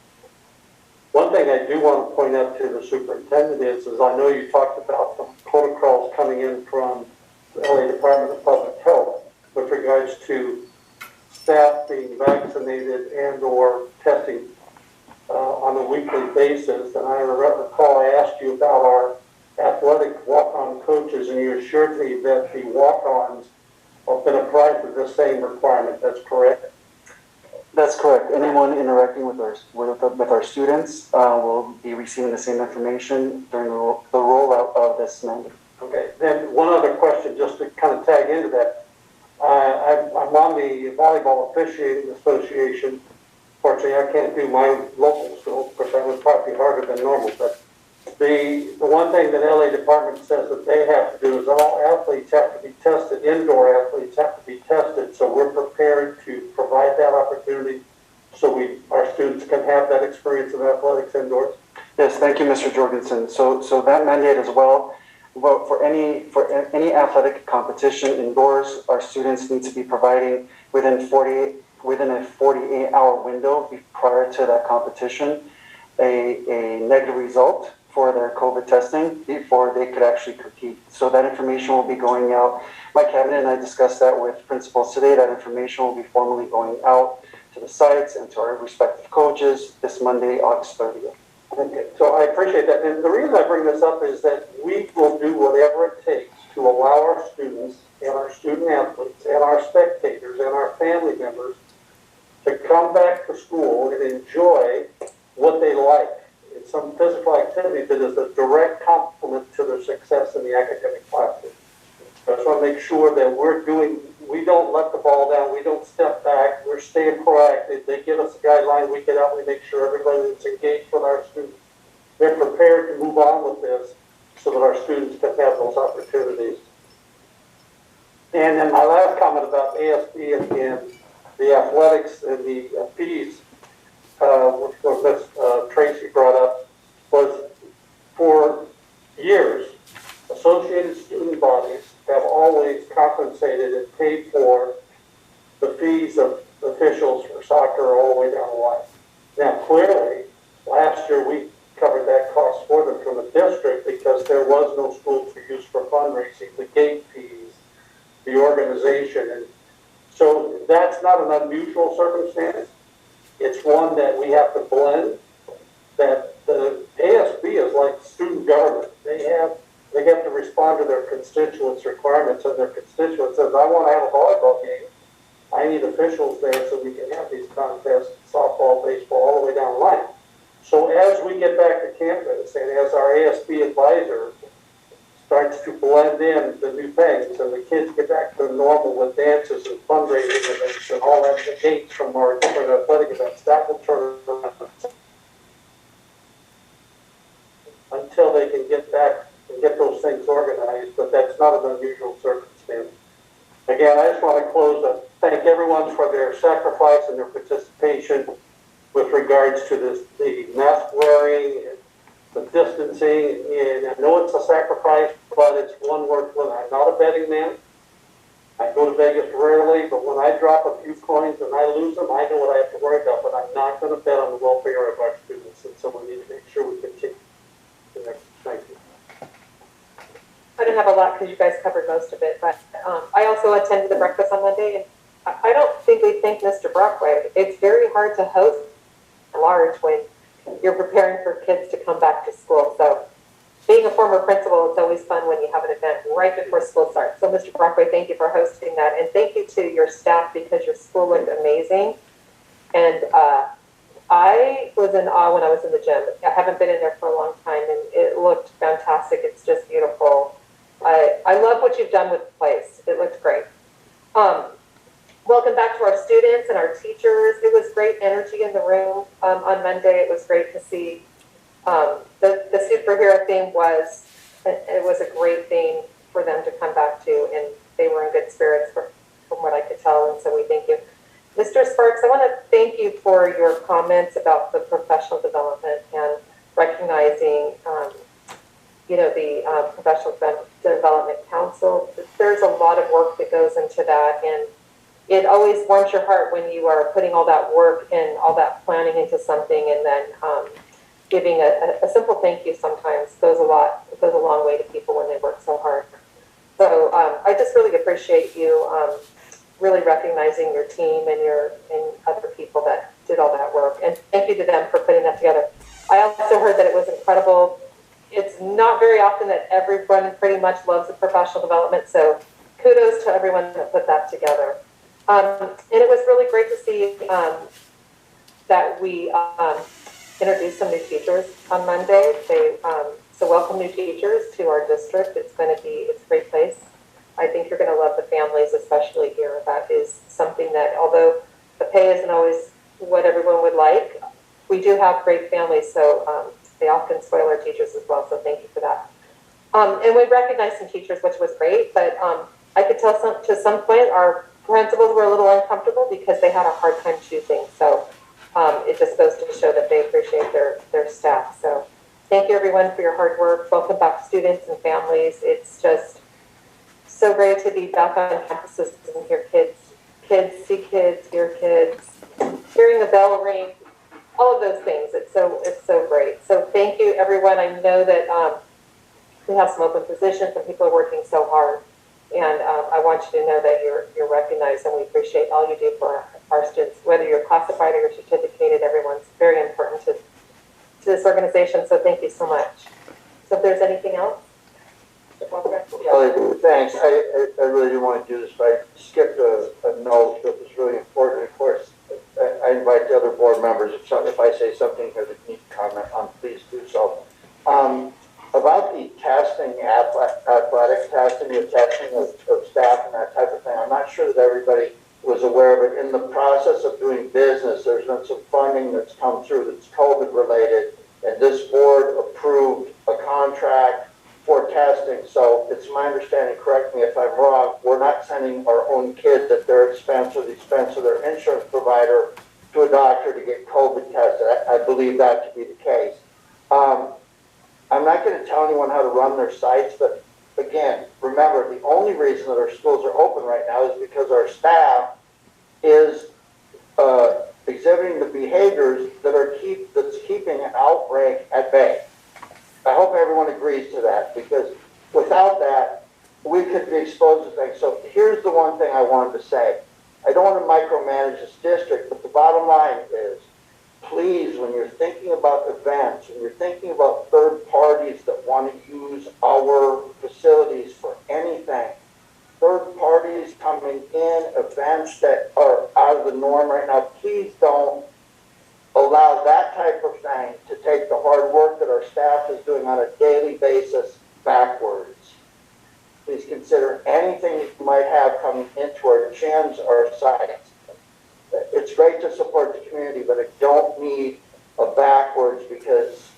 One thing I do want to point out to the superintendent is I know you talked about the protocols coming in from the LA Department of Public Health with regards to staff being vaccinated and or testing on a weekly basis. And I recall I asked you about our athletic walk-on coaches, and you assured me that the walk-ons have been apprised of the same requirement. That's correct? That's correct. Anyone interacting with our students will be receiving the same information during the rollout of this mandate. Okay. Then one other question, just to kind of tag into that. I'm on the Volleyball Officiating Association. Fortunately, I can't do my local school, because that would probably be harder than normal. But the one thing that LA Department says that they have to do is all athletes have to be tested. Indoor athletes have to be tested. So we're prepared to provide that opportunity so our students can have that experience of athletics indoors. Yes, thank you, Mr. Jorgensen. So that mandate as well. Well, for any athletic competition indoors, our students need to be providing within a 48-hour window prior to that competition a negative result for their COVID testing before they could actually compete. So that information will be going out. My cabinet and I discussed that with principals today. That information will be formally going out to the sites and to our respective coaches this Monday, August 30th. Okay, so I appreciate that. And the reason I bring this up is that we will do whatever it takes to allow our students and our student athletes and our spectators and our family members to come back to school and enjoy what they like. It's some physical activity that is a direct complement to their success in the academic classroom. I just want to make sure that we don't let the ball down, we don't step back, we're staying proactive. They give us a guideline, we get out, we make sure everybody that's engaged with our students, they're prepared to move on with this so that our students can have those opportunities. And then my last comment about ASB and the athletics and the fees, which Ms. Tracy brought up, was for years, associated student bodies have always compensated and paid for the fees of officials for soccer all the way down the line. Now, clearly, last year we covered that cost for them from the district because there was no school to use for fundraising, the gate fees, the organization. And so that's not an unusual circumstance. It's one that we have to blend, that the ASB is like student government. They have to respond to their constituents' requirements, and their constituent says, I want to have a volleyball game. I need officials there so we can have these contests, softball, baseball, all the way down the line. So as we get back to campus and as our ASB advisor starts to blend in the new things and the kids get back to normal with dances and fundraising events and all that, the gates from our different athletic events, that will turn around until they can get back and get those things organized, but that's not an unusual circumstance. Again, I just want to close and thank everyone for their sacrifice and their participation with regards to the mask wearing and the distancing. And I know it's a sacrifice, but it's one worth living. I'm not a betting man. I go to Vegas rarely, but when I drop a few coins and I lose them, I know what I have to worry about, but I'm not going to bet on the welfare of our students, and so we need to make sure we continue. Thank you. I didn't have a lot because you guys covered most of it, but I also attended the breakfast on Monday, and I don't think we thank Mr. Brockway. It's very hard to host large when you're preparing for kids to come back to school. So being a former principal, it's always fun when you have an event right before school starts. So Mr. Brockway, thank you for hosting that, and thank you to your staff because your school looked amazing. And I was in awe when I was in the gym. I haven't been in there for a long time, and it looked fantastic. It's just beautiful. I love what you've done with the place. It looked great. Welcome back to our students and our teachers. It was great energy in the room on Monday. It was great to see. The superhero theme was a great theme for them to come back to, and they were in good spirits from what I could tell, and so we thank you. Mr. Sparks, I want to thank you for your comments about the professional development and recognizing, the Professional Development Council. There's a lot of work that goes into that, and it always warms your heart when you are putting all that work and all that planning into something, and then giving a simple thank you sometimes goes a long way to people when they work so hard. So I just really appreciate you really recognizing your team and other people that did all that work. And thank you to them for putting that together. I also heard that it was incredible. It's not very often that everyone pretty much loves the professional development, so kudos to everyone that put that together. And it was really great to see that we introduced some new teachers on Monday. So welcome new teachers to our district. It's a great place. I think you're going to love the families, especially here. That is something that, although the pay isn't always what everyone would like, we do have great families, so they often spoil our teachers as well, so thank you for that. And we recognized some teachers, which was great, but I could tell to some point our principals were a little uncomfortable because they had a hard time choosing, so it just goes to show that they appreciate their staff. So thank you everyone for your hard work. Welcome back students and families. It's just so great to be back on campuses and hear kids see kids, hear kids, hearing the bell ring, all of those things. It's so great. So thank you everyone. I know that we have some open positions and people are working so hard, and I want you to know that you're recognized, and we appreciate all you do for our students, whether you're classified or you're certificated. Everyone's very important to this organization, so thank you so much. So if there's anything else? Thanks. I really didn't want to do this, but I skipped a note that was really important. Of course, I invite the other board members, if I say something here that needs comment on, please do so. About the testing, athletic testing, the testing of staff and that type of thing, I'm not sure that everybody was aware of it. In the process of doing business, there's been some funding that's come through that's COVID related, and this board approved a contract for testing. So it's my understanding, correct me if I'm wrong, we're not sending our own kids at their expense or the expense of their insurance provider to a doctor to get COVID tested. I believe that to be the case. I'm not going to tell anyone how to run their sites, but again, remember, the only reason that our schools are open right now is because our staff is exhibiting the behaviors that's keeping an outbreak at bay. I hope everyone agrees to that, because without that, we could be exposed to things. So here's the one thing I wanted to say. I don't want to micromanage this district, but the bottom line is, please, when you're thinking about events, when you're thinking about third parties that want to use our facilities for anything, third parties coming in, events that are out of the norm right now, please don't allow that type of thing to take the hard work that our staff is doing on a daily basis backwards. Please consider anything that you might have coming into our gyms or sites. It's great to support the community, but I don't need a backwards because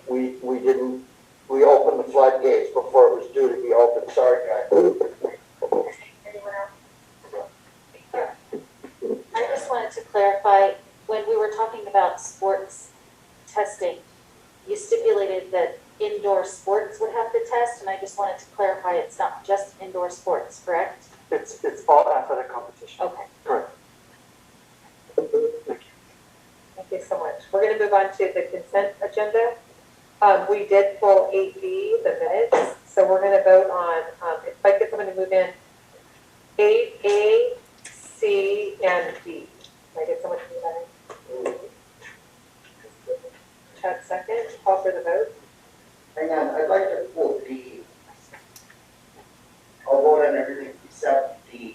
we opened the floodgates before it was due to be open. Sorry, guys. Anyone else? I just wanted to clarify, when we were talking about sports testing, you stipulated that indoor sports would have to test, and I just wanted to clarify it's not just indoor sports, correct? It's all athletic competition. Okay. Correct. Thank you so much. We're going to move on to the consent agenda. We did pull 8B, the minutes, so we're going to vote on, if I get someone to move in, 8A, C, and D. Can I get someone to move that in? Chad second, call for the vote. Hang on, I'd like to pull D. I'll vote on everything except D.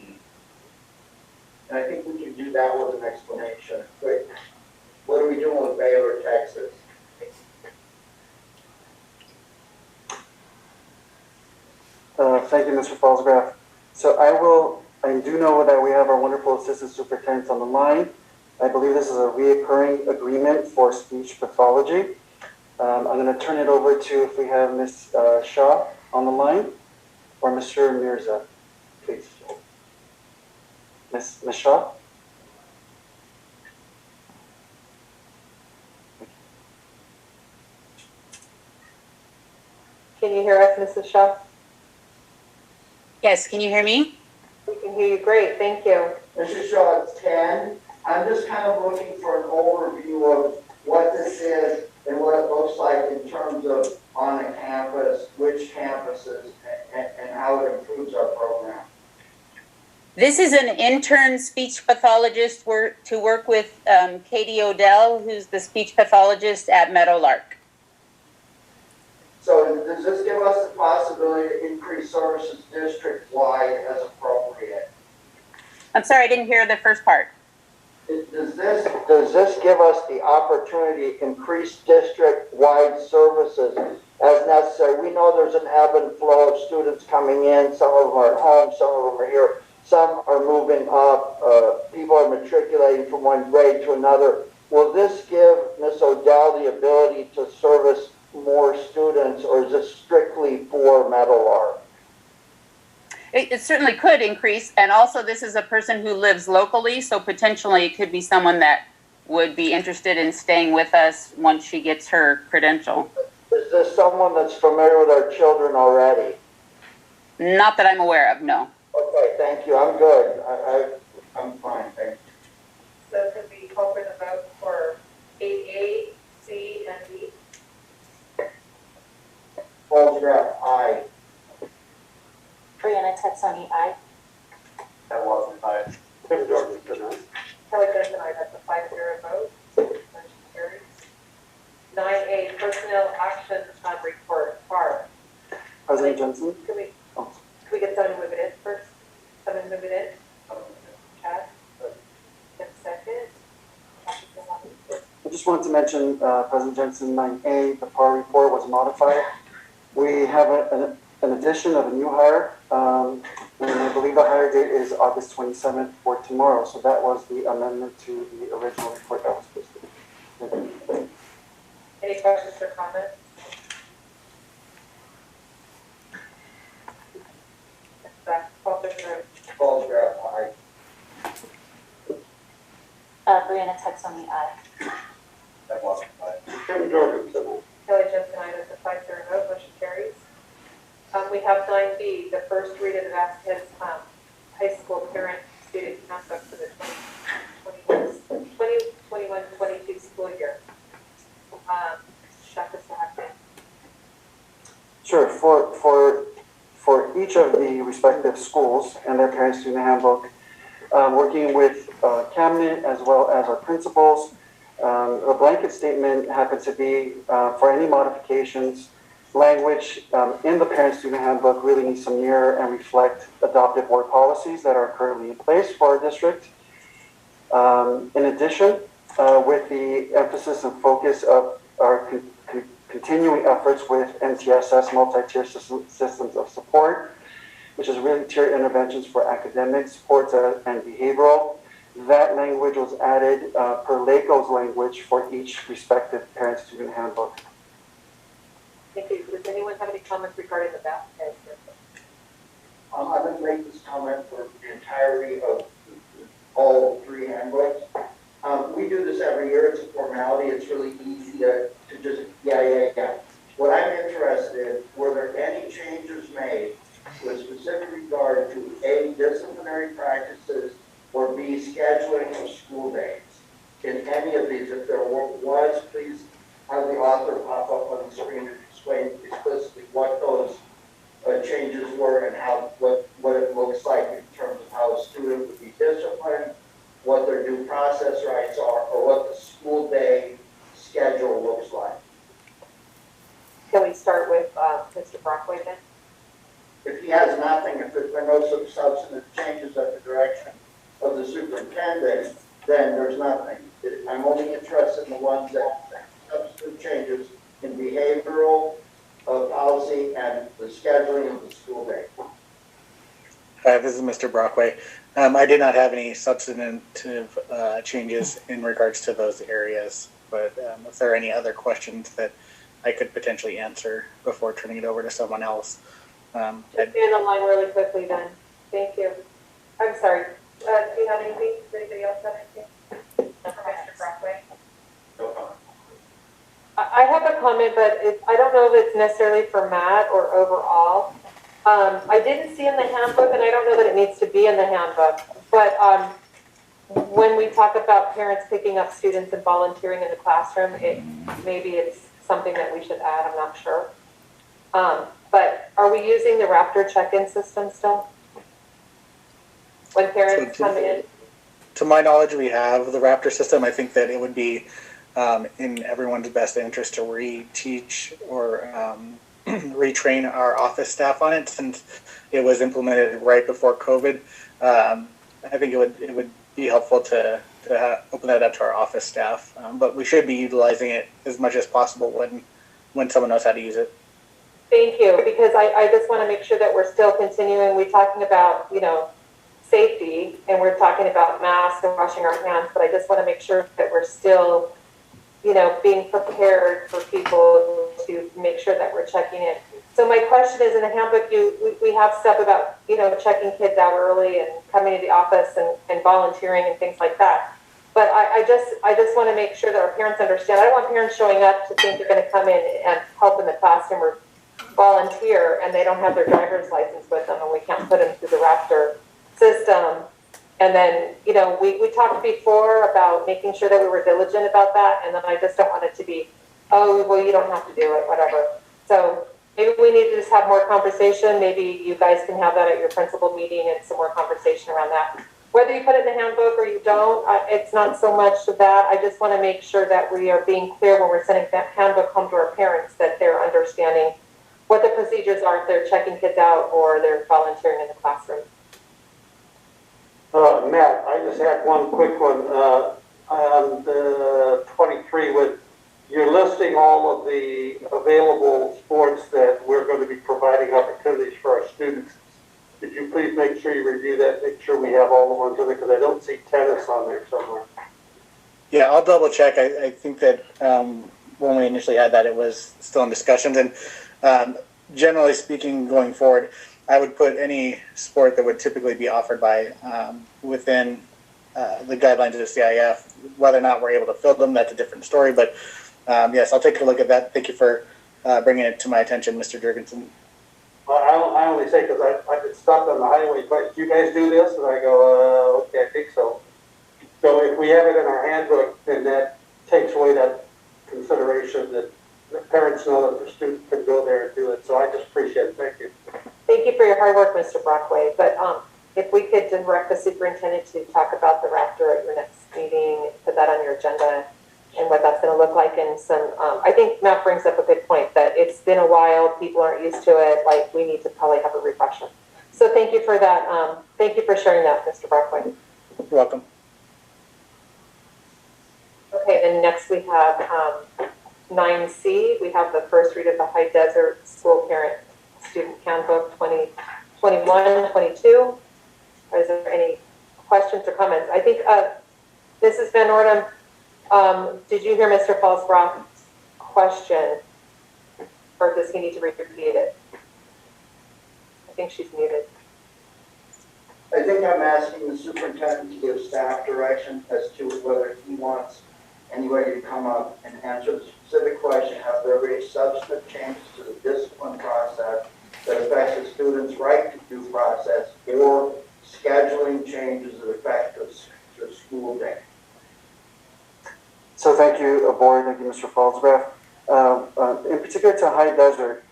And I think we can do that with an explanation. Wait, what are we doing with Baylor, Texas? Thank you, Mr. Falsgraf. So I do know that we have our wonderful assistant superintendents on the line. I believe this is a reoccurring agreement for speech pathology. I'm going to turn it over to, if we have Ms. Shaw on the line, or Mr. Mirza, please. Ms. Shaw? Can you hear us, Mrs. Shaw? Yes, can you hear me? We can hear you great, thank you. Mr. Shaw, it's 10. I'm just kind of looking for an overview of what this is and what it looks like in terms of on a campus, which campuses, and how it improves our program. This is an intern speech pathologist to work with Katie Odell, who's the speech pathologist at Meadowlark. So does this give us the possibility to increase services district-wide as appropriate? I'm sorry, I didn't hear the first part. Does this give us the opportunity to increase district-wide services as necessary? We know there's an ebb and flow of students coming in. Some of them are at home, some of them are here. Some are moving up. People are matriculating from one grade to another. Will this give Ms. Odell the ability to service more students, or is this strictly for Meadowlark? It certainly could increase, and also this is a person who lives locally, so potentially it could be someone that would be interested in staying with us once she gets her credential. Is this someone that's familiar with our children already? Not that I'm aware of, no. Okay, thank you. I'm good. I'm fine, thank you. So could we call for the vote for 8A, C, and D? Falsgraf, aye. Brianna Tetsoni, aye. That wasn't aye. Kelly Johnson, aye. That's a 5-0 vote. Motion carries. 9A, personnel action report. Barb. President Jensen. Can we get someone to move it in first? Someone move it in? Chad? Get a second? I just wanted to mention, President Jensen, 9A, the PAR report was modified. We have an addition of a new hire, and I believe the hire date is August 27th for tomorrow. So that was the amendment to the original report that was posted. Any questions or comments? Brianna Texoni, aye. Kelly Jensen, aye. That's a 5-0 vote. Motion carries. We have 9B, the first read of Vasquez High School Parent-Student Handbook for the 2021-22 school year. Dr. Sahakian. Sure. For each of the respective schools and their parent-student handbook, working with cabinet as well as our principals, the blanket statement happens to be for any modifications. Language in the parent-student handbook really needs to mirror and reflect adopted board policies that are currently in place for our district. In addition, with the emphasis and focus of our continuing efforts with MTSS, multi-tier systems of support, which is really tier interventions for academic, sports, and behavioral. That language was added per LACO's language for each respective parent-student handbook. Thank you. Does anyone have any comments regarding the Vasquez? I'm going to make this comment for the entirety of all 3 handbooks. We do this every year. It's a formality. It's really easy to just, yeah. What I'm interested in, were there any changes made with specific regard to A, disciplinary practices, or B, scheduling of school days? In any of these, if there was, please have the author pop up on the screen and explain explicitly what those changes were and what it looks like in terms of how a student would be disciplined, what their due process rights are, or what the school day schedule looks like. Can we start with Mr. Brockway then? If he has nothing, if there's been no substantive changes at the direction of the superintendent, then there's nothing. I'm only interested in the ones that substantive changes in behavioral policy and the scheduling of the school day. This is Mr. Brockway. I did not have any substantive changes in regards to those areas, but if there are any other questions that I could potentially answer before turning it over to someone else. Just stay on the line really quickly then. Thank you. I'm sorry. Do you have anything? Does anybody else have anything? Mr. Brockway? No comment. I have a comment, but I don't know if it's necessarily for Matt or overall. I didn't see in the handbook, and I don't know that it needs to be in the handbook, but when we talk about parents picking up students and volunteering in the classroom, maybe it's something that we should add, I'm not sure. But are we using the Raptor check-in system still? When parents come in? To my knowledge, we have the Raptor system. I think that it would be in everyone's best interest to re-teach or retrain our office staff on it, since it was implemented right before COVID. I think it would be helpful to open that up to our office staff, but we should be utilizing it as much as possible when someone knows how to use it. Thank you, because I just want to make sure that we're still continuing. We're talking about, safety, and we're talking about masks and washing our hands, but I just want to make sure that we're still, being prepared for people to make sure that we're checking in. So my question is, in the handbook, we have stuff about, checking kids out early and coming to the office and volunteering and things like that. But I just want to make sure that our parents understand. I don't want parents showing up to think they're going to come in and help in the classroom or volunteer, and they don't have their driver's license with them, and we can't put them through the Raptor system. And then, we talked before about making sure that we were diligent about that, and then I just don't want it to be, oh, well, you don't have to do it, whatever. So maybe we need to just have more conversation. Maybe you guys can have that at your principal meeting and some more conversation around that. Whether you put it in the handbook or you don't, it's not so much of that. I just want to make sure that we are being clear when we're sending that handbook home to our parents, that they're understanding what the procedures are if they're checking kids out or they're volunteering in the classroom. Matt, I just had one quick one. On the 23 with, you're listing all of the available sports that we're going to be providing opportunities for our students. Could you please make sure you review that, make sure we have all the ones in there, because I don't see tennis on there somewhere. Yeah, I'll double check. I think that when we initially had that, it was still in discussions. And generally speaking, going forward, I would put any sport that would typically be offered by within the guidelines of the CIF. Whether or not we're able to fill them, that's a different story. But yes, I'll take a look at that. Thank you for bringing it to my attention, Mr. Jurgensen. Well, I only say because I've been stopped on the highway, but do you guys do this? And I go, okay, I think so. So if we have it in our handbook, then that takes away that consideration that the parents know that the students can go there and do it. So I just appreciate it. Thank you. Thank you for your hard work, Mr. Brockway. But if we could direct the superintendent to talk about the Raptor at your next meeting, put that on your agenda and what that's going to look like. And some, I think Matt brings up a good point that it's been a while. People aren't used to it. Like, we need to probably have a refresher. So thank you for that. Thank you for sharing that, Mr. Brockway. You're welcome. Okay, then next we have 9C. We have the first read of the High Desert School Parent Student Handbook 2021-22. Is there any questions or comments? I think Mrs. Van Ortem, did you hear Mr. Falsbrock's question? Or does he need to repeat it? I think she's muted. I think I'm asking the superintendent to give staff direction as to whether he wants anybody to come up and answer the specific question: have there been substantive changes to the discipline process that affects the student's right to due process, or scheduling changes that affect the school day? So thank you, board. Thank you, Mr. Falsgraf. In particular to High Desert,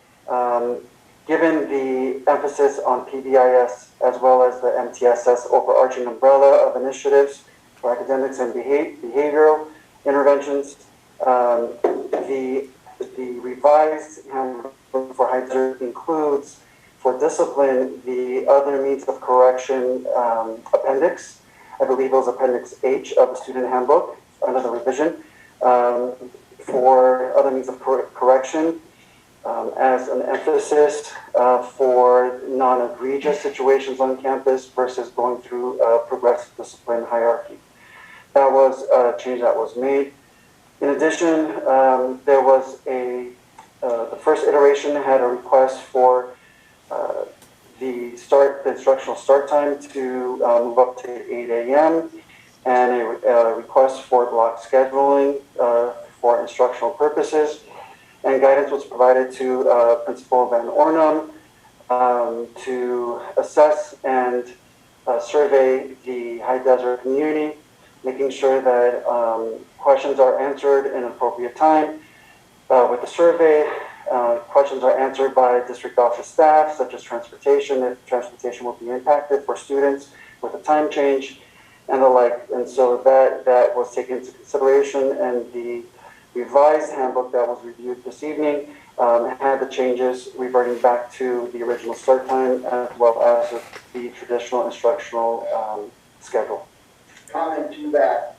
given the emphasis on PBIS as well as the MTSS overarching umbrella of initiatives for academics and behavioral interventions, the revised handbook for High Desert includes, for discipline, the other means of correction appendix. I believe it was Appendix H of the student handbook under the revision, for other means of correction as an emphasis for non-egregious situations on campus versus going through a progressive discipline hierarchy. That was a change that was made. In addition, there was the first iteration had a request for the instructional start time to move up to 8 a.m. and a request for block scheduling for instructional purposes. And guidance was provided to Principal Van Ornum to assess and survey the High Desert community, making sure that questions are answered in an appropriate time. With the survey, questions are answered by district office staff, such as transportation, if transportation will be impacted for students with a time change and the like. And so that was taken into consideration, and the revised handbook that was reviewed this evening had the changes reverting back to the original start time as well as the traditional instructional schedule. Comment to that,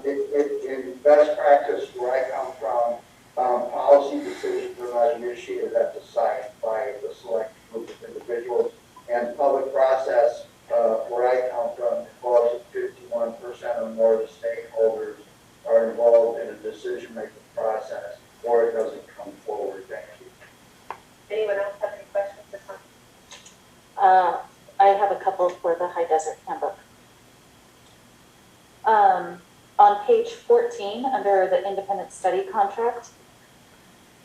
in best practice where I come from, policy decisions are not initiated at the site by the select group of individuals, and public process where I come from involves 51% or more of the stakeholders are involved in a decision-making process, or it doesn't come forward. Thank you. Anyone else have any questions or comments? I have a couple for the High Desert Handbook. On page 14, under the independent study contract,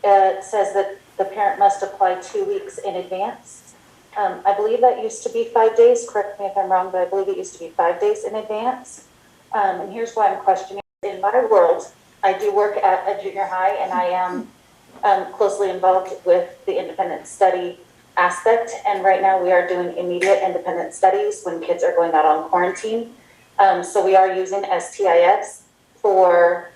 it says that the parent must apply 2 weeks in advance. I believe that used to be 5 days. Correct me if I'm wrong, but I believe it used to be 5 days in advance. And here's why I'm questioning. In my world, I do work at a junior high, and I am closely involved with the independent study aspect. And right now we are doing immediate independent studies when kids are going out on quarantine. So we are using STIS for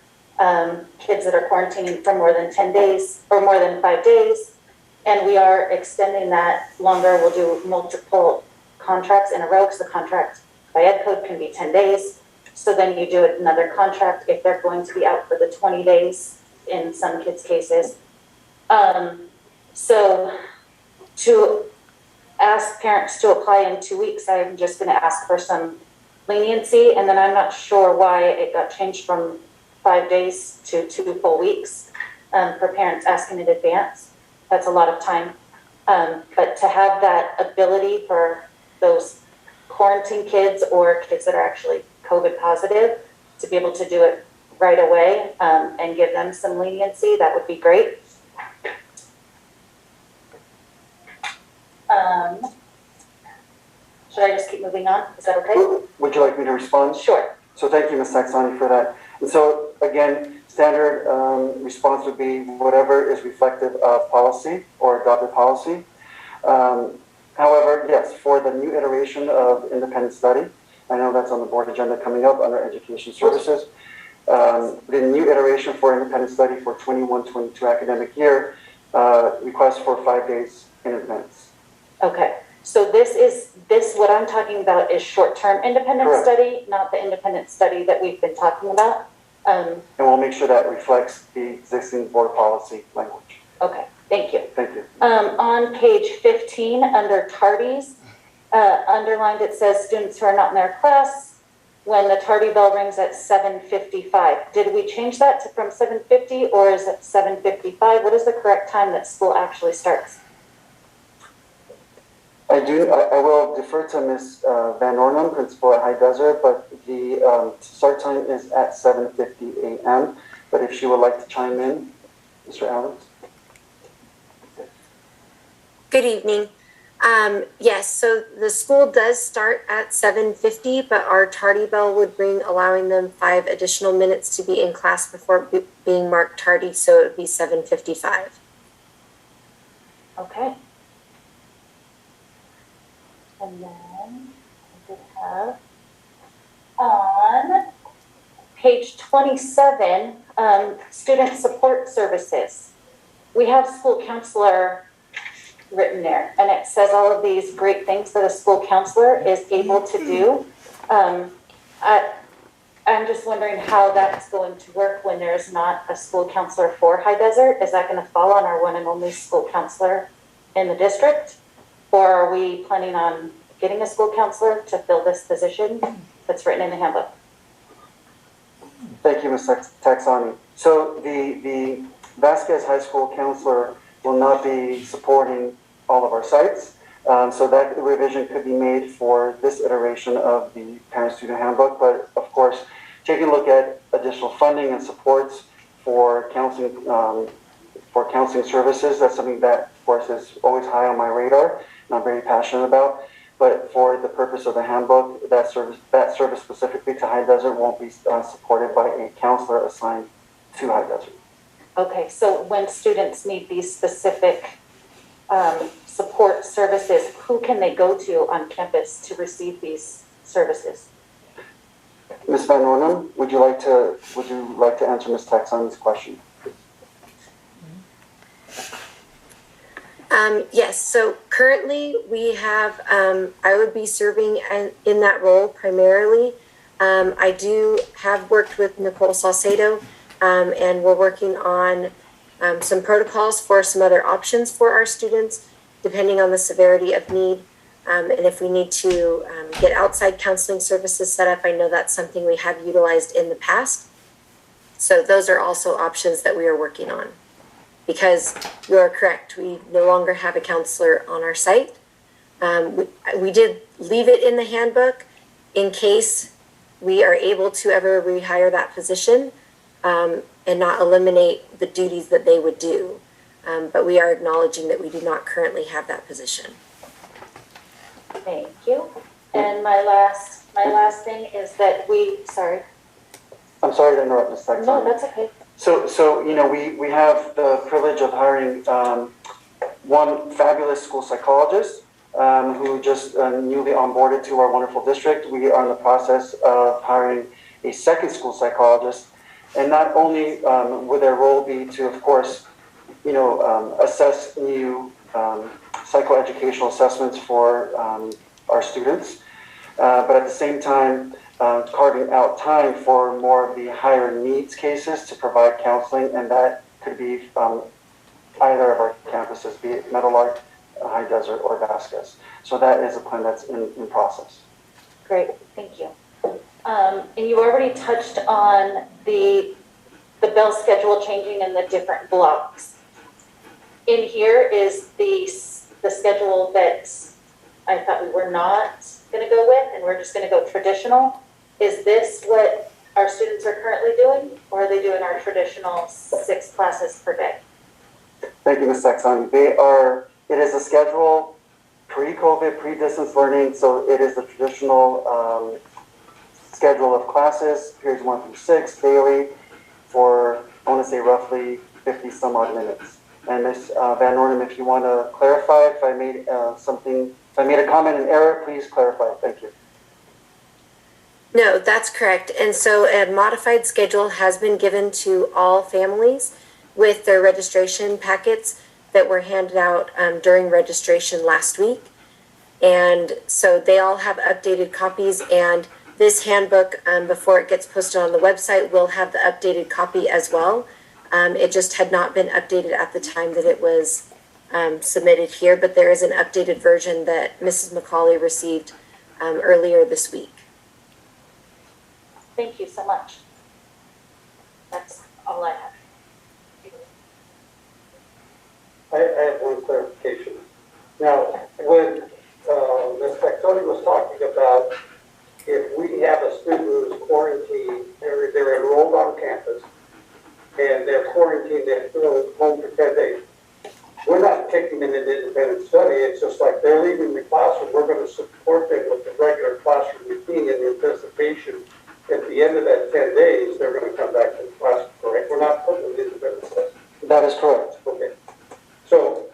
kids that are quarantining for more than 10 days or more than 5 days. And we are extending that longer. We'll do multiple contracts in a row because the contract by ed code can be 10 days. So then you do another contract if they're going to be out for the 20 days in some kids' cases. So to ask parents to apply in 2 weeks, I'm just going to ask for some leniency. And then I'm not sure why it got changed from 5 days to 2 full weeks for parents asking in advance. That's a lot of time. But to have that ability for those quarantine kids or kids that are actually COVID positive to be able to do it right away and give them some leniency, that would be great. Should I just keep moving on? Is that okay? Would you like me to respond? Sure. So thank you, Ms. Saxani, for that. And so again, standard response would be whatever is reflective of policy or adopted policy. However, yes, for the new iteration of independent study, I know that's on the board agenda coming up under education services. The new iteration for independent study for 21-22 academic year requests for 5 days in advance. Okay. So this what I'm talking about is short-term independent Correct. study, not the independent study that we've been talking about. And we'll make sure that reflects the existing board policy language. Okay, thank you. Thank you. On page 15, under tardies, underlined it says students who are not in their class when the tardy bell rings at 7:55. Did we change that to from 7:50 or is it 7:55? What is the correct time that school actually starts? I will defer to Ms. Van Ornum, principal at High Desert, but the start time is at 7:50 a.m. But if she would like to chime in, Mr. Adams. Good evening. Yes, so the school does start at 7:50, but our tardy bell would ring, allowing them 5 additional minutes to be in class before being marked tardy, so it would be 7:55. Okay. And then I did have on page 27, student support services. We have school counselor written there, and it says all of these great things that a school counselor is able to do. I'm just wondering how that's going to work when there's not a school counselor for High Desert. Is that going to fall on our one and only school counselor in the district? Or are we planning on getting a school counselor to fill this position that's written in the handbook? Thank you, Ms. Taxani. So the Vasquez High School counselor will not be supporting all of our sites. So that revision could be made for this iteration of the parent-student handbook. But of course, taking a look at additional funding and supports for counseling services, that's something that, of course, is always high on my radar and I'm very passionate about. But for the purpose of the handbook, that service specifically to High Desert won't be supported by a counselor assigned to High Desert. Okay, so when students need these specific support services, who can they go to on campus to receive these services? Ms. Van Ornum, would you like to answer Ms. Taxani's question? Yes, so currently we have, I would be serving in that role primarily. I do have worked with Nicole Salcedo, and we're working on some protocols for some other options for our students, depending on the severity of need. And if we need to get outside counseling services set up, I know that's something we have utilized in the past. So those are also options that we are working on. Because you are correct, we no longer have a counselor on our site. We did leave it in the handbook in case we are able to ever rehire that position and not eliminate the duties that they would do. But we are acknowledging that we do not currently have that position. Thank you. And my last thing is that sorry. I'm sorry to interrupt, Ms. Taxani. No, that's okay. So you know, we have the privilege of hiring one fabulous school psychologist who just newly onboarded to our wonderful district. We are in the process of hiring a second school psychologist, and not only would their role be to, of course, you know, assess new psychoeducational assessments for our students. But at the same time, carving out time for more of the higher needs cases to provide counseling, and that could be either of our campuses, be it Meadowlark, High Desert, or Vasquez. So that is a plan that's in process. Great, thank you. And you already touched on the bell schedule changing in the different blocks. In here is the schedule that I thought we were not going to go with, and we're just going to go traditional. Is this what our students are currently doing, or are they doing our traditional 6 classes per day? Thank you, Ms. Saxon. It is a schedule pre-COVID, pre-distance learning, so it is the traditional schedule of classes, periods 1 through 6, daily, for, I want to say, roughly 50 some odd minutes. And Ms. Van Ornum, if you want to clarify, if I made if I made a comment in error, please clarify. Thank you. No, that's correct. And so a modified schedule has been given to all families with their registration packets that were handed out during registration last week. And so they all have updated copies, and this handbook, before it gets posted on the website, will have the updated copy as well. It just had not been updated at the time that it was submitted here, but there is an updated version that Mrs. McCauley received earlier this week. Thank you so much. That's all I have. I have one clarification. Now, when Ms. Saxoni was talking about if we have a student who's quarantined, they're enrolled on campus, and they're quarantined, they're home for 10 days. We're not taking them into independent study. It's just like they're leaving the classroom. We're going to support them with the regular classroom routine in anticipation. At the end of that 10 days, they're going to come back to the classroom, correct? We're not putting them in independent study. That is correct. Okay. So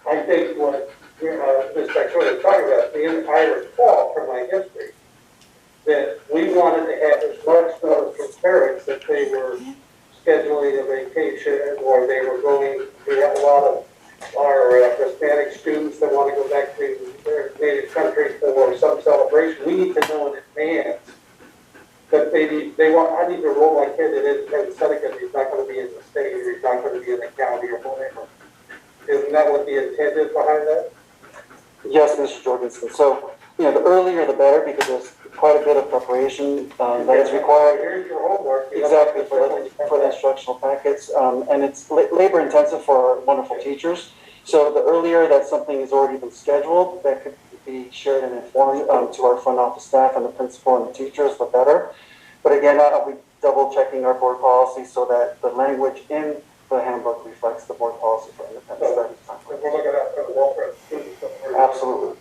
I think what Ms. Saxon is talking about, I recall from my history that we wanted to have as much notice from parents that they were scheduling a vacation or they were going. We have a lot of our Hispanic students that want to go back to their native country for some celebration. We need to know in advance that I need to enroll my kid in independent study because he's not going to be in the state or he's not going to be in the county or whatever. Isn't that what the intent is behind that? Yes, Mr. Jorgensen. So, the earlier the better, because there's quite a bit of preparation that is required. Here's your homework. Exactly, for the instructional packets. And it's labor intensive for our wonderful teachers. So the earlier that something has already been scheduled, that could be shared and informed to our front office staff and the principal and the teachers, the better. But again, I'll be double checking our board policy so that the language in the handbook reflects the board policy for independent studies. We're looking out for the welfare of students. Absolutely.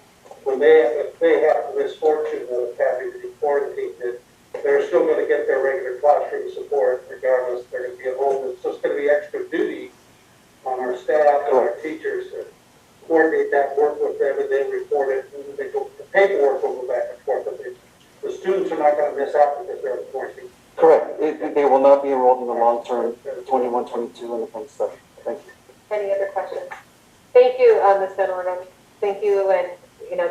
If they have the misfortune of having to be quarantined, they're still going to get their regular classroom support regardless. They're going to be at home. It's just going to be extra duty on our staff and our teachers to coordinate that work with them and then report it. And they go, the paperwork will go back and forth. But the students are not going to miss out because they're in quarantine. Correct. They will not be enrolled in the long-term 21-22 independent study. Thank you. Any other questions? Thank you, Ms. Van Ornum. Thank you, and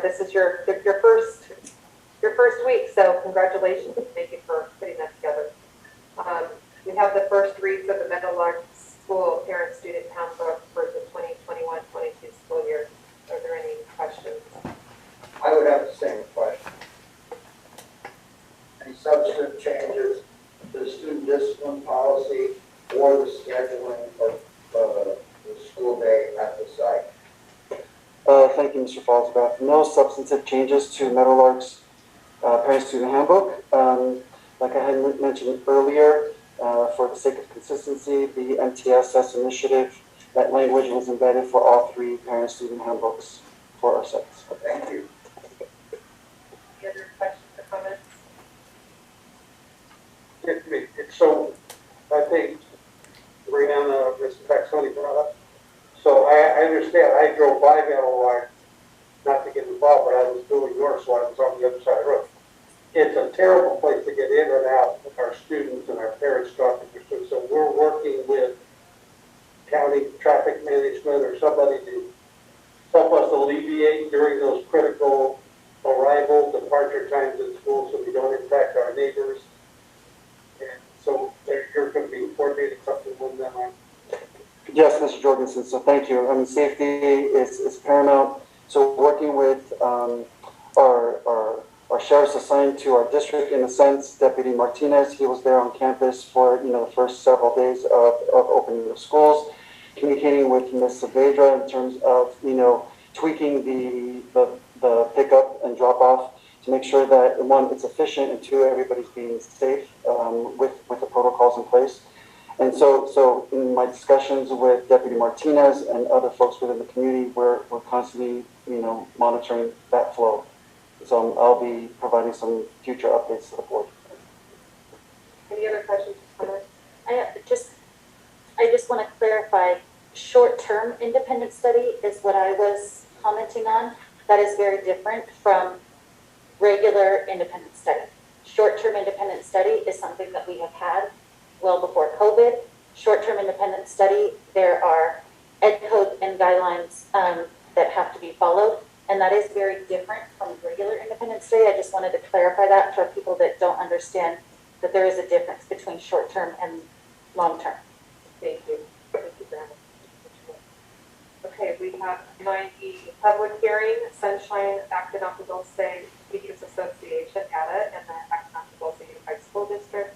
this is your first week, so congratulations. Thank you for putting that together. We have the first reads of the Meadowlark School Parent-Student Handbook for the 2021-22 school year. Are there any questions? I would have the same question. Any substantive changes to the student discipline policy or the scheduling of the school day at the site? Thank you, Mr. Fallsbath. No substantive changes to Meadowlark's Parent-Student Handbook. Like I had mentioned earlier, for the sake of consistency, the MTSS initiative, that language was embedded for all 3 Parent-Student Handbooks for our sites. Thank you. Any other questions or comments? So I think Brianna, Ms. Saxoni brought up. So I understand. I drove by Meadowlark, not to get involved, but I was doing north, so I was on the other side of the road. It's a terrible place to get in and out with our students and our parents talking to students. So we're working with county traffic management or somebody to help us alleviate during those critical arrival, departure times at school so we don't impact our neighbors. And so you're going to be coordinating something with them on. Yes, Mr. Jorgensen, so thank you. I mean, safety is paramount. So working with our sheriffs assigned to our district, in a sense, Deputy Martinez, he was there on campus for, the first several days of opening the schools, communicating with Ms. Saavedra in terms of, tweaking the pickup and drop off to make sure that, one, it's efficient, and two, everybody's being safe with the protocols in place. And so in my discussions with Deputy Martinez and other folks within the community, we're constantly, monitoring that flow. So I'll be providing some future updates to the board. Any other questions or comments? I just want to clarify, short-term independent study is what I was commenting on. That is very different from regular independent study. Short-term independent study is something that we have had well before COVID. Short-term independent study, there are ed code and guidelines that have to be followed, and that is very different from regular independent study. I just wanted to clarify that for people that don't understand that there is a difference between short-term and long-term. Thank you. Thank you, Brandon. Okay, we have 9E, public hearing, Sunshine Acted on the Dulce Teachers Association, ADA, and the Acted on the Dulce Unified School District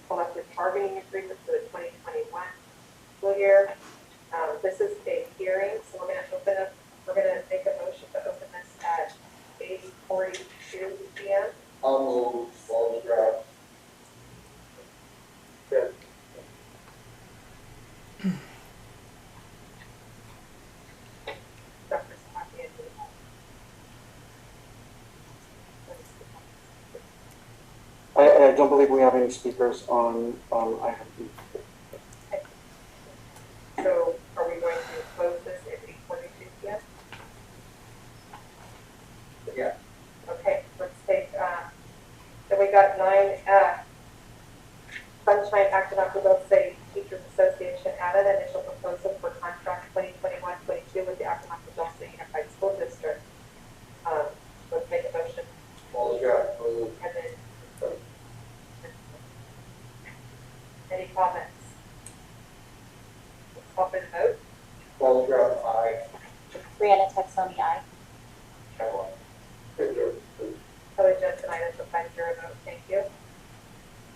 collective bargaining agreement for the 2021 school year. This is a hearing, so we're going to make a motion to open this at 8:42 p.m. I'll move all the draft. Good. Dr. Samaki. I don't believe we have any speakers on item B. So are we going to close this at 8:42 p.m.? Yeah. Okay, let's take, then we got 9F. Sunshine Acted on Dulce Teachers Association added initial proposal for contract 2021-22 with the Acted on Dulce Unified School District. Let's make a motion. All the draft. And then, any comments? Let's call for the vote. All the draft. Aye. Brianna Texoni, aye. Kelly Jensen, aye. That's a 5-0 vote. Thank you.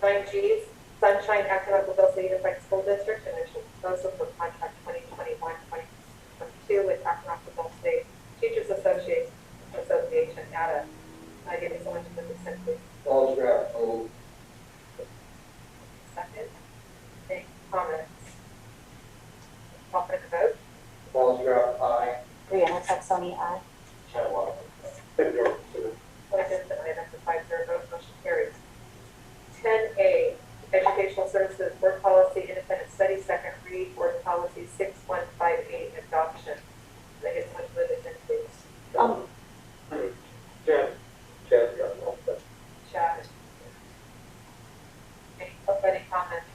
9G, Sunshine Acted on Dulce Unified School District, initial proposal for contract 2021-2022 with Acted on Dulce Teachers Association, ADA. I give it someone to put this in, please. All the draft. Move. Second. Any comments? Call for the vote. All the draft. Aye. Brianna Texoni, aye. Kelly Jensen, aye. That's a 5-0 vote. Motion carries. 10A, Educational Services Board Policy Independent Study, second read, Board Policy 6158, adoption. Can I get someone to move this in, please? Chad. Any comments?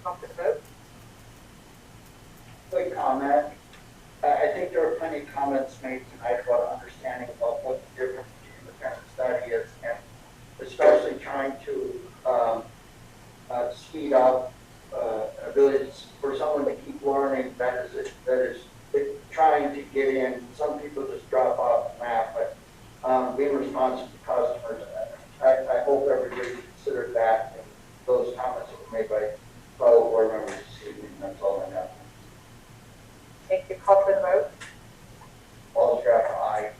Call for the vote. Quick comment. I think there were plenty of comments made tonight about understanding about what the difference between the parent study is, and especially trying to speed up ability for someone to keep learning. That is trying to get in. Some people just drop off the map, but being responsive to customers. I hope everybody considered that and those comments that were made by fellow board members this evening. That's all I have. Thank you. Call for the vote. All the draft. Aye.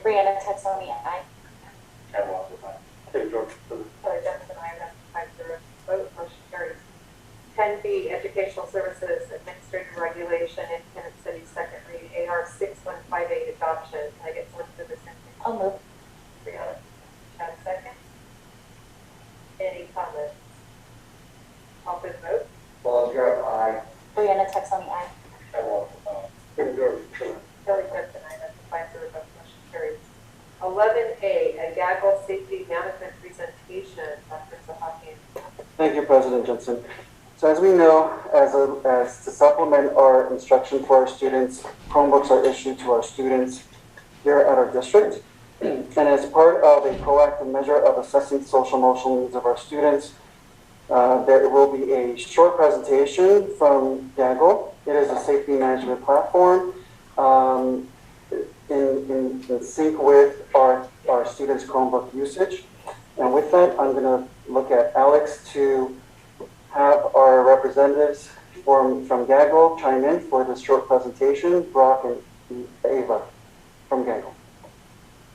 Brianna Texoni, aye. Kelly Jensen, aye. That's a 5-0 vote. Motion carries. 10B, Educational Services Administrative Regulation, Independent Study, second read, AR 6158, adoption. Can I get someone to this in? I'll move. Brianna. Chad, second. Any comments? Call for the vote. All the draft. Aye. Brianna Texoni, aye. Kelly Jensen, aye. That's a 5-0 vote. Motion carries. 11A, a gaggle safety management presentation. Dr. Sahakian. Thank you, President Jensen. So as we know, as to supplement our instruction for our students, Chromebooks are issued to our students here at our district. And as part of a proactive measure of assessing social emotional needs of our students, there will be a short presentation from Gaggle. It is a safety management platform in sync with our students' Chromebook usage. And with that, I'm going to look at Alex to have our representatives from Gaggle chime in for this short presentation, Brock and Ava from Gaggle.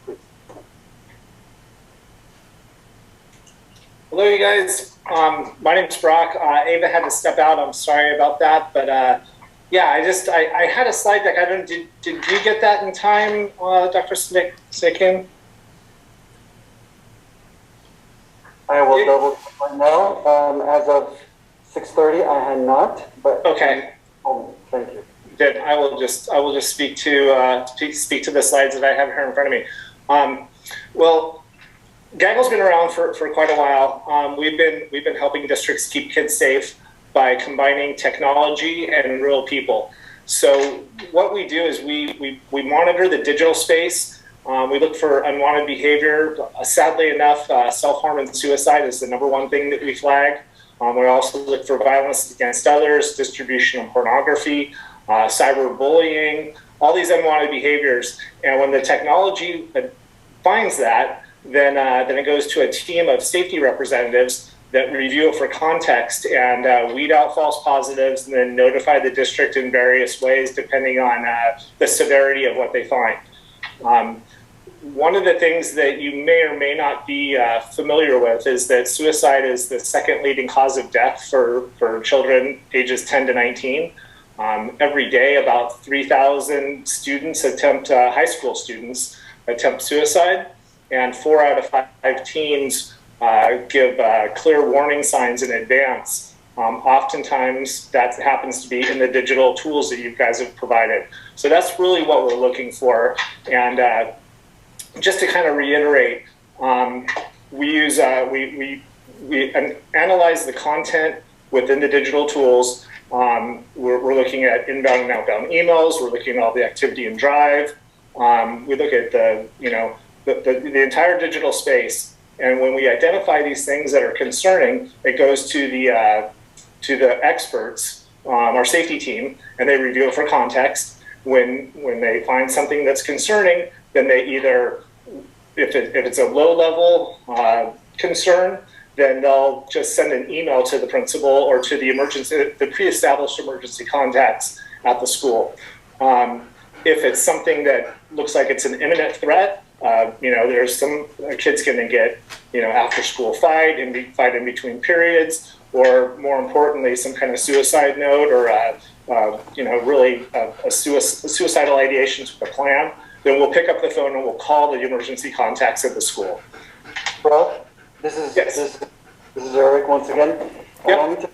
Please. Hello, you guys. My name's Brock. Ava had to step out. I'm sorry about that, but yeah, I had a slide deck. Did you get that in time, Dr. Snikin? I will double check right now. As of 6:30, I had not, but okay. Thank you. Good. I will just speak to the slides that I have here in front of me. Well, Gaggle's been around for quite a while. We've been helping districts keep kids safe by combining technology and real people. So what we do is we monitor the digital space. We look for unwanted behavior. Sadly enough, self-harm and suicide is the #1 thing that we flag. We also look for violence against others, distribution of pornography, cyberbullying, all these unwanted behaviors. And when the technology finds that, then it goes to a team of safety representatives that review it for context and weed out false positives and then notify the district in various ways depending on the severity of what they find. One of the things that you may or may not be familiar with is that suicide is the second leading cause of death for children ages 10 to 19. Every day, about 3,000 students high school students attempt suicide, and 4 out of 5 teens give clear warning signs in advance. Oftentimes, that happens to be in the digital tools that you guys have provided. So that's really what we're looking for. And just to kind of reiterate, we use we analyze the content within the digital tools. We're looking at inbound and outbound emails. We're looking at all the activity in Drive. We look at the entire digital space. And when we identify these things that are concerning, it goes to the experts, our safety team, and they review it for context. When they find something that's concerning, then they either, if it's a low-level concern, then they'll just send an email to the principal or to the pre-established emergency contacts at the school. If it's something that looks like it's an imminent threat, there's some kids going to get, after-school fight in between periods, or more importantly, some kind of suicide note or really a suicidal ideations with a plan. Then we'll pick up the phone and we'll call the emergency contacts at the school. Brock, this is Eric once again. Yep.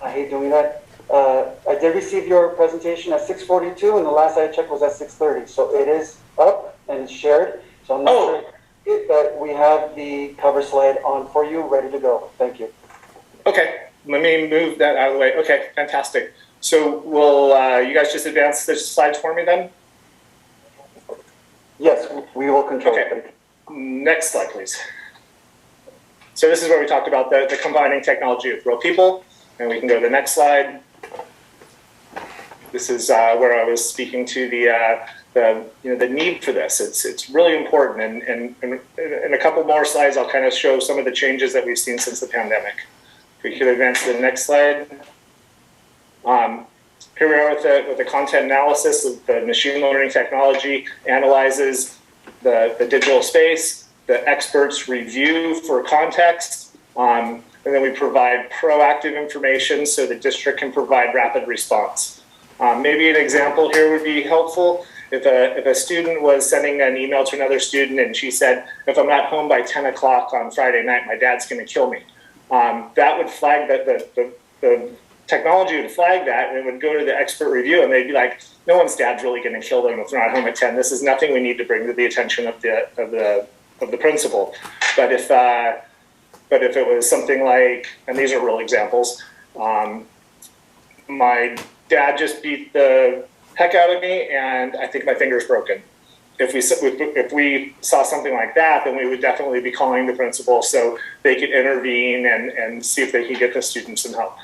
I hate doing that. I did receive your presentation at 6:42, and the last I checked was at 6:30. So it is up and it's shared. So I'm not sure that we have the cover slide on for you, ready to go. Thank you. Okay, let me move that out of the way. Okay, fantastic. So will you guys just advance the slides for me then? Yes, we will control it. Okay, next slide, please. So this is where we talked about the combining technology with real people, and we can go to the next slide. This is where I was speaking to the need for this. It's really important, and in a couple more slides, I'll kind of show some of the changes that we've seen since the pandemic. If we could advance to the next slide. Here we are with the content analysis. The machine learning technology analyzes the digital space. The experts review for context, and then we provide proactive information so the district can provide rapid response. Maybe an example here would be helpful. If a student was sending an email to another student and she said, if I'm not home by 10 o'clock on Friday night, my dad's going to kill me. That would flag that the technology would flag that, and it would go to the expert review, and they'd be like, no one's dad's really going to kill them if they're not home at 10. This is nothing we need to bring to the attention of the principal. But if it was something like, and these are real examples, my dad just beat the heck out of me, and I think my finger's broken. If we saw something like that, then we would definitely be calling the principal so they could intervene and see if they could get the student some help.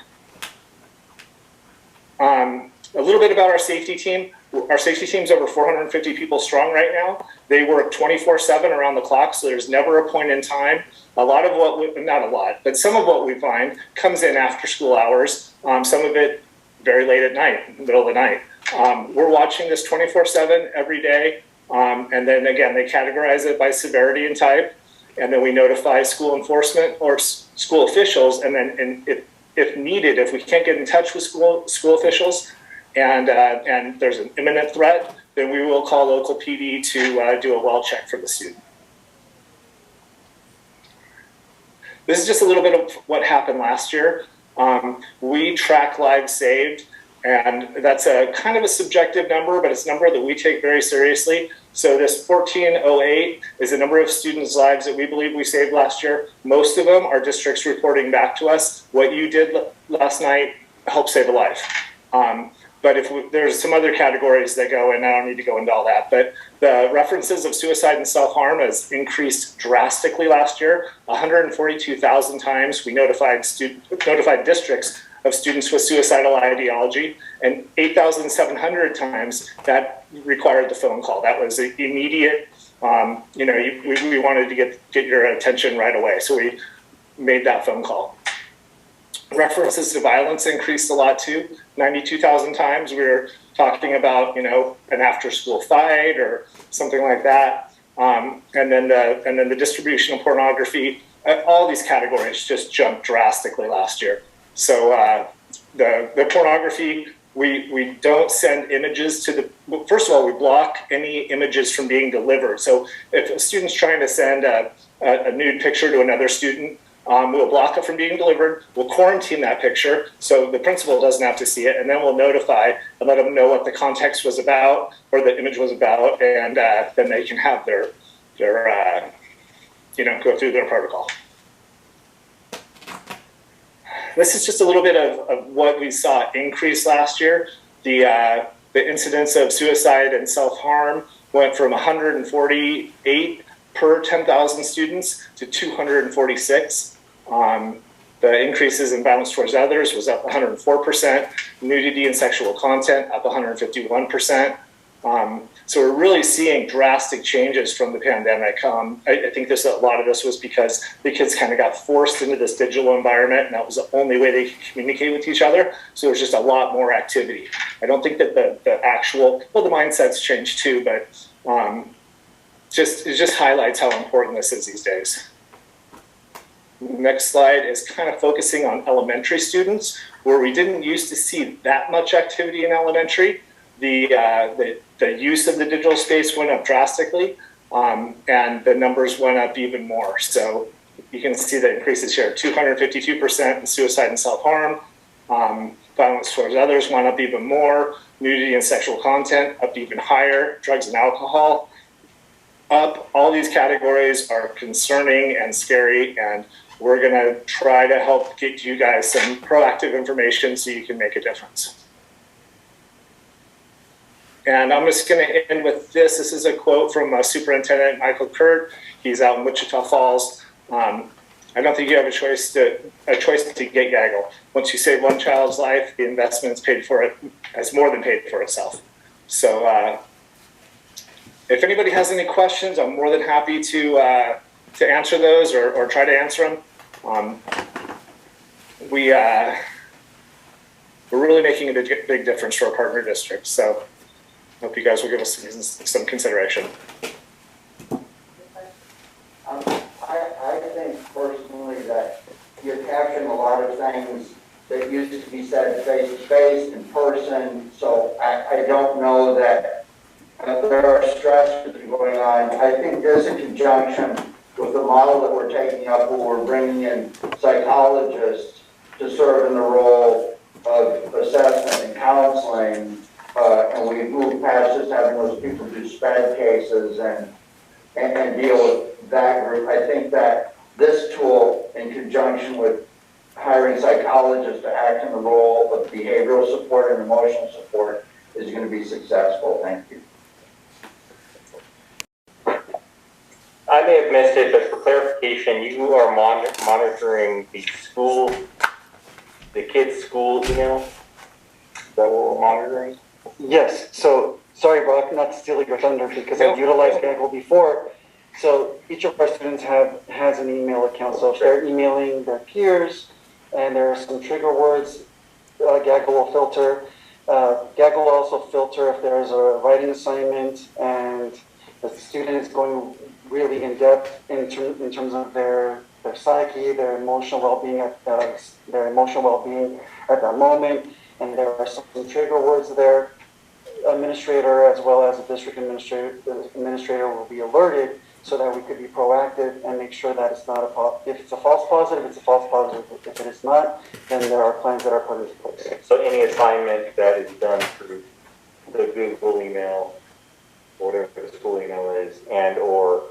A little bit about our safety team. Our safety team's over 450 people strong right now. They work 24/7 around the clock, so there's never a point in time. A lot of what, not a lot, but some of what we find comes in after school hours. Some of it very late at night, middle of the night. We're watching this 24/7 every day. And then again, they categorize it by severity and type. And then we notify school enforcement or school officials. And then if needed, if we can't get in touch with school officials and there's an imminent threat, then we will call local PD to do a well check for the student. This is just a little bit of what happened last year. We track lives saved, and that's a kind of a subjective number, but it's a number that we take very seriously. So this 1408 is the number of students' lives that we believe we saved last year. Most of them are districts reporting back to us, what you did last night helped save a life. But there's some other categories that go, and I don't need to go into all that, but the references of suicide and self-harm has increased drastically last year. 142,000 times we notified districts of students with suicidal ideology, and 8,700 times that required the phone call. That was immediate. We wanted to get your attention right away, so we made that phone call. References to violence increased a lot too. 92,000 times we were talking about, an after-school fight or something like that. And then the distribution of pornography. All these categories just jumped drastically last year. So the pornography, we don't send images to first of all, we block any images from being delivered. So if a student's trying to send a nude picture to another student, we'll block it from being delivered. We'll quarantine that picture so the principal doesn't have to see it, and then we'll notify and let them know what the context was about or the image was about, and then they can have their go through their protocol. This is just a little bit of what we saw increase last year. The incidence of suicide and self-harm went from 148 per 10,000 students to 246. The increases in violence towards others was up 104%. Nudity and sexual content up 151%. So we're really seeing drastic changes from the pandemic. I think a lot of this was because the kids kind of got forced into this digital environment, and that was the only way they could communicate with each other. So there's just a lot more activity. I don't think that the mindset's changed too, but it just highlights how important this is these days. Next slide is kind of focusing on elementary students, where we didn't used to see that much activity in elementary. The use of the digital space went up drastically, and the numbers went up even more. So you can see the increases here: 252% in suicide and self-harm. Violence towards others went up even more. Nudity and sexual content up even higher. Drugs and alcohol up. All these categories are concerning and scary, and we're going to try to help get you guys some proactive information so you can make a difference. And I'm just going to end with this. This is a quote from Superintendent Michael Kurt. He's out in Wichita Falls. I don't think you have a choice to get gaggle. Once you save one child's life, the investment's paid for it, has more than paid for itself. So if anybody has any questions, I'm more than happy to answer those or try to answer them. We're really making a big difference for our partner districts. So I hope you guys will give us some consideration. I think personally that you're capturing a lot of things that used to be said face to face, in person. So I don't know that there are stressors going on. I think this in conjunction with the model that we're taking up, where we're bringing in psychologists to serve in the role of assessment and counseling, and we've moved past just having those people do SPED cases and deal with that group. I think that this tool, in conjunction with hiring psychologists, colleges to act in the role of behavioral support and emotional support is going to be successful. Thank you. I may have missed it, but for clarification, you are monitoring the kids' school email? Is that what we're monitoring? Yes, so, sorry, Brock, not stealing your thunder, because I've utilized Gaggle before. So each of our students has an email account, so if they're emailing their peers, and there are some trigger words, Gaggle will filter. Gaggle will also filter if there's a writing assignment, and the student is going really in depth in terms of their psyche, their emotional well-being at that moment, and there are some trigger words there. Administrator as well as a district administrator will be alerted so that we could be proactive and make sure that it's not if it's a false positive, it's a false positive. If it is not, then there are plans that are put into place. So any assignment that is done through the Google email, or whatever the school email is, and or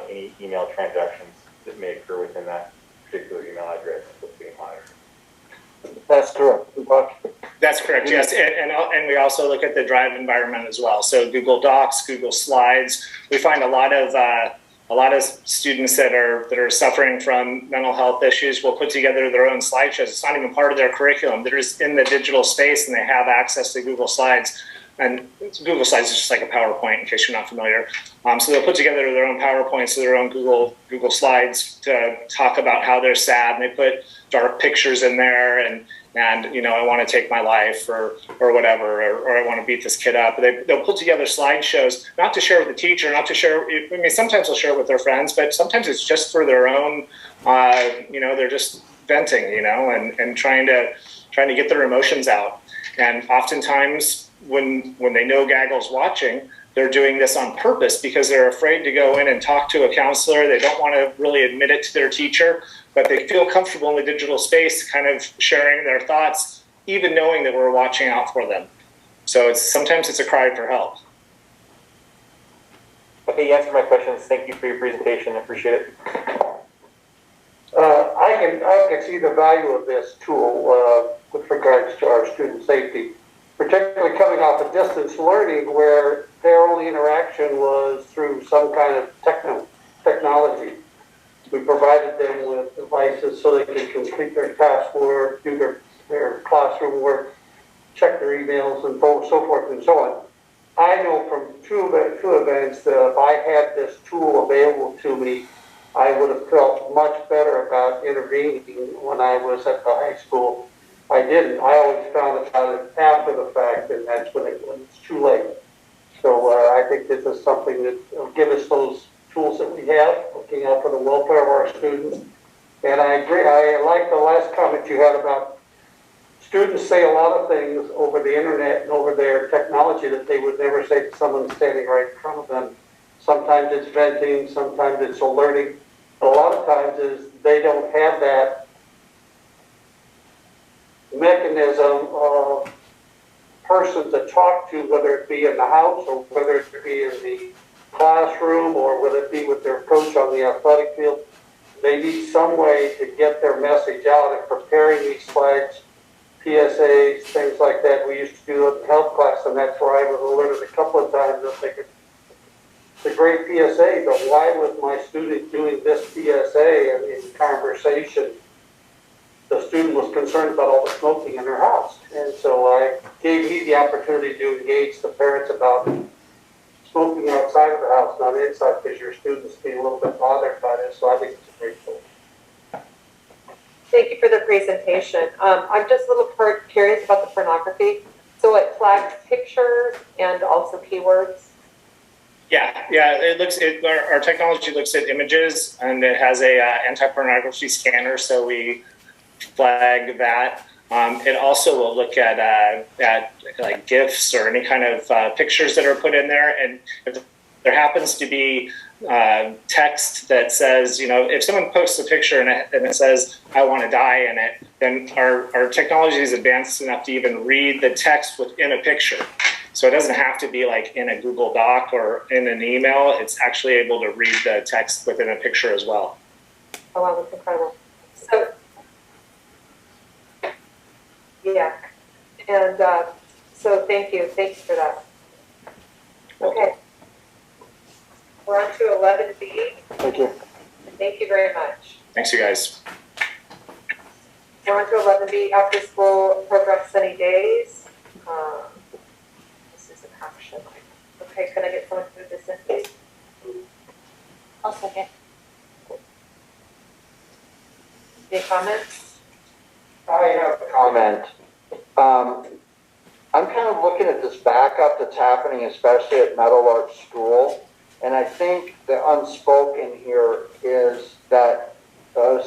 any email transactions that may occur within that particular email address is being monitored. That's correct. That's correct, yes. And we also look at the Drive environment as well. So Google Docs, Google Slides. We find a lot of students that are suffering from mental health issues will put together their own slideshows. It's not even part of their curriculum. They're just in the digital space and they have access to Google Slides. And Google Slides is just like a PowerPoint, in case you're not familiar. So they'll put together their own PowerPoints, their own Google Slides to talk about how they're sad, and they put dark pictures in there, and you know, I want to take my life, or whatever, or I want to beat this kid up. They'll put together slideshows, not to share with the teacher, not to share. I mean, sometimes they'll share it with their friends, but sometimes it's just for their own. You know, they're just venting, you know, and trying to get their emotions out. And oftentimes, when they know Gaggle's watching, they're doing this on purpose because they're afraid to go in and talk to a counselor. They don't want to really admit it to their teacher, but they feel comfortable in the digital space kind of sharing their thoughts, even knowing that we're watching out for them. So sometimes it's a cry for help. Okay, you answered my questions. Thank you for your presentation. I appreciate it. I can see the value of this tool with regards to our student safety, particularly coming off of distance learning where their only interaction was through some kind of technology. We provided them with devices so they could complete their classwork, do their classroom work, check their emails, and so forth and so on. I know from two events that if I had this tool available to me, I would have felt much better about intervening when I was at the high school. I didn't. I always found about it after the fact, and that's when it's too late. So I think this is something that will give us those tools that we have, looking out for the welfare of our students. And I agree. I like the last comment you had about students say a lot of things over the internet and over their technology that they would never say to someone standing right in front of them. Sometimes it's venting, sometimes it's alerting. But a lot of times is they don't have that mechanism of person to talk to, whether it be in the house or whether it be in the classroom or whether it be with their coach on the athletic field. They need some way to get their message out, and preparing these slides, PSAs, things like that. We used to do in health class, and that's where I was alerted a couple of times. I'm thinking, it's a great PSA, but why was my student doing this PSA? And in conversation, the student was concerned about all the smoking in their house. And so I gave me the opportunity to engage the parents about smoking outside of the house, not inside, because your students be a little bit bothered by this. So I think it's a great tool. Thank you for the presentation. I'm just a little curious about the pornography. So it flags pictures and also keywords. Yeah. Our technology looks at images, and it has a anti-pornography scanner, so we flag that. It also will look at like GIFs or any kind of pictures that are put in there, and if there happens to be text that says, you know, if someone posts a picture and it says, "I want to die" in it, then our technology is advanced enough to even read the text within a picture. So it doesn't have to be like in a Google Doc or in an email. It's actually able to read the text within a picture as well. Oh, wow, that's incredible. So And so thank you for that. Okay. We're on to 11B. Thank you. Thank you very much. Thanks, you guys. We're on to 11B, after school program Sunny Days. This is an action item. Okay, can I get someone to move this in, please? I'll second. Any comments? I have a comment. I'm kind of looking at this backup that's happening, especially at Meadowlark School. And I think the unspoken here is that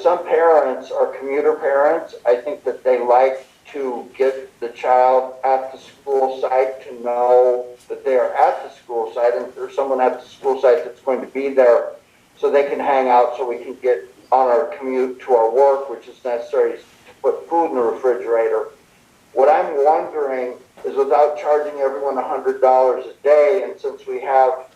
some parents are commuter parents. I think that they like to get the child at the school site to know that they are at the school site and there's someone at the school site that's going to be there so they can hang out so we can get on our commute to our work, which is necessary to put food in the refrigerator. What I'm wondering is, without charging everyone $100 a day, and since we have,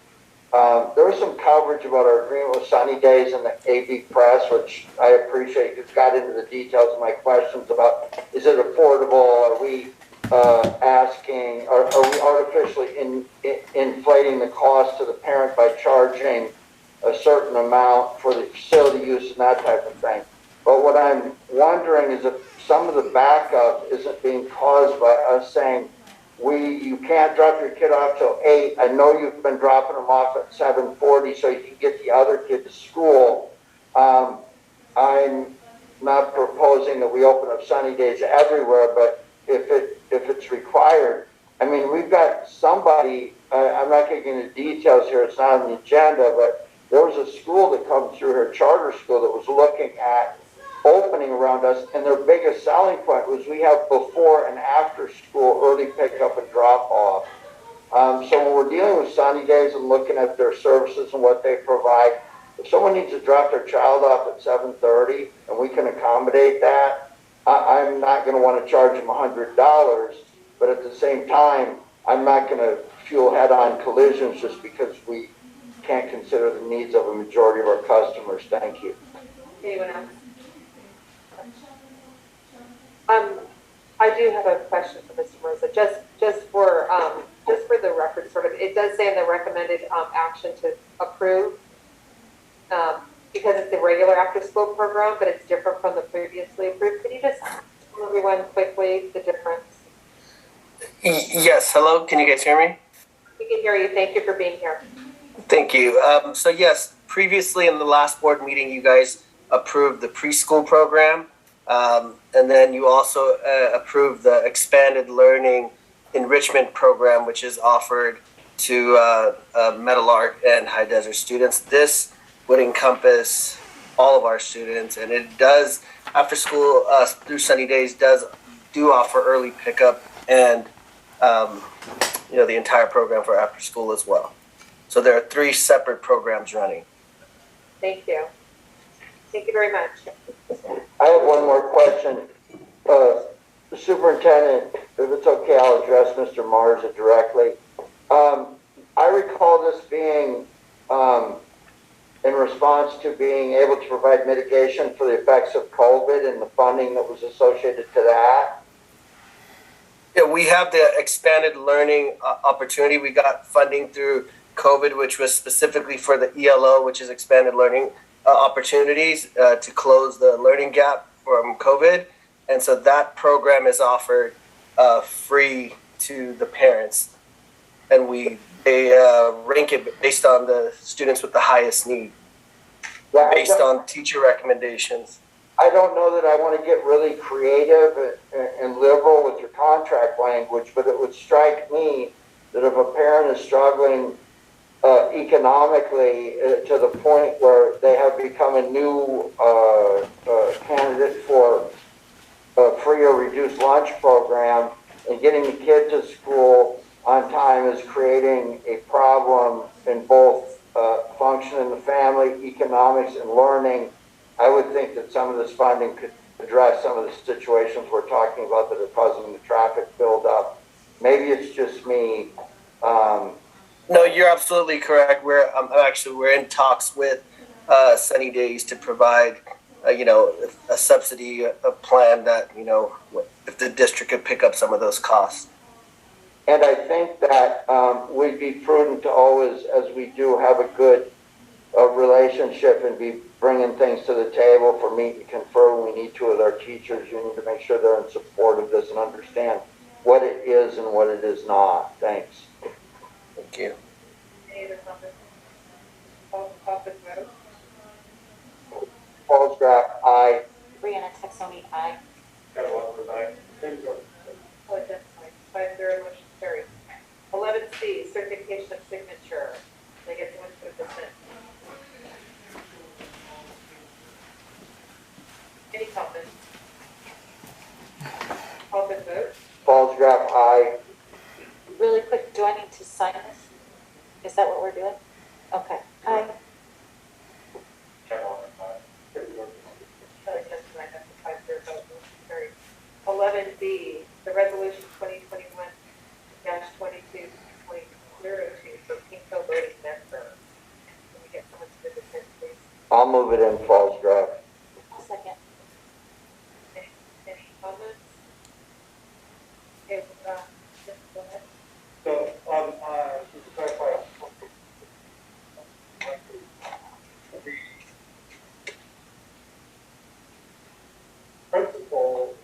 there was some coverage about our agreement with Sunny Days in the AV Press, which I appreciate. You've got into the details of my questions about, is it affordable? Are we asking, are we artificially inflating the cost to the parent by charging a certain amount for the facility use and that type of thing? But what I'm wondering is if some of the backup isn't being caused by us saying, you can't drop your kid off till 8. I know you've been dropping them off at 7:40 so you can get the other kid to school. I'm not proposing that we open up Sunny Days everywhere, but if it's required, I mean, we've got somebody, I'm not getting into details here, it's not on the agenda, but there was a school that comes through here, charter school, that was looking at opening around us, and their biggest selling point was we have before and after school early pickup and drop off. So when we're dealing with Sunny Days and looking at their services and what they provide, if someone needs to drop their child off at 7:30 and we can accommodate that, I'm not going to want to charge them $100, but at the same time, I'm not going to fuel head-on collisions just because we can't consider the needs of a majority of our customers. Thank you. Anyone else? I do have a question for Mr. Rosa, just for the record, sort of, it does say in the recommended action to approve, because it's a regular after-school program, but it's different from the previously approved. Can you just tell everyone quickly the difference? Yes, hello, can you guys hear me? We can hear you. Thank you for being here. Thank you. So yes, previously in the last board meeting, you guys approved the preschool program. And then you also approved the expanded learning enrichment program, which is offered to Meadowlark and High Desert students. This would encompass all of our students, and it does, after school through Sunny Days, do offer early pickup and the entire program for after school as well. So there are 3 separate programs running. Thank you. Thank you very much. I have one more question. The superintendent, if it's okay, I'll address Mr. Marza directly. I recall this being in response to being able to provide mitigation for the effects of COVID and the funding that was associated to that. Yeah, we have the expanded learning opportunity. We got funding through COVID, which was specifically for the ELO, which is expanded learning opportunities to close the learning gap from COVID. And so that program is offered free to the parents. And they rank it based on the students with the highest need, based on teacher recommendations. I don't know that I want to get really creative and liberal with your contract language, but it would strike me that if a parent is struggling economically to the point where they have become a new candidate for a free or reduced lunch program, and getting the kid to school on time is creating a problem in both function in the family, economics, and learning, I would think that some of this funding could address some of the situations we're talking about that are causing the traffic buildup. Maybe it's just me. No, you're absolutely correct. We're in talks with Sunny Days to provide, a subsidy, a plan that, if the district could pick up some of those costs. And I think that we'd be prudent to always, as we do, have a good relationship and be bringing things to the table for meet and confer when we need to with our teachers. You need to make sure they're in support of this and understand what it is and what it is not. Thanks. Thank you. Any other comments? Call for the vote. Paul's draft, aye. Brianna Texoni, aye. Oh, that's fine. 5-0, motion carries. 11C, certification of signature. They get someone to present. Any comments? Call for the vote. Paul's draft, aye. Really quick, do I need to sign this? Is that what we're doing? Okay. Aye. Sorry, that's right, that's a 5-0 vote, motion carries. 11B, the resolution 2021-22.02 for Pinko voting member. Can we get someone to present, please? I'll move it in Paul's draft. I'll second. Any comments? Okay, just go ahead. So, just to clarify, the principal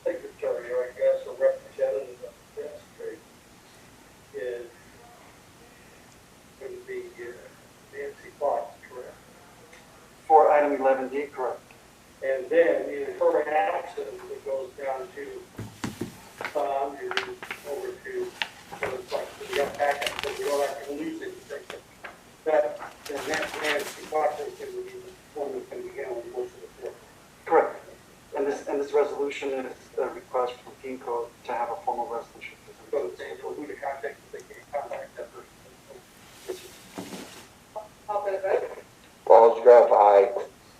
secretary, or I guess, or representative of the district is going to be Nancy Fox, correct? For item 11D, correct. And then in her absence, it goes down to and over to, so it's like, we got back up, so we don't have to lose anything. That, and that Nancy Fox is going to be the one that's going to be handling most of the work. Correct. And this resolution is a request from PINCO to have a formal resolution. So it's saying for who to contact, they can contact that person. Call for the vote. Paul's draft, aye.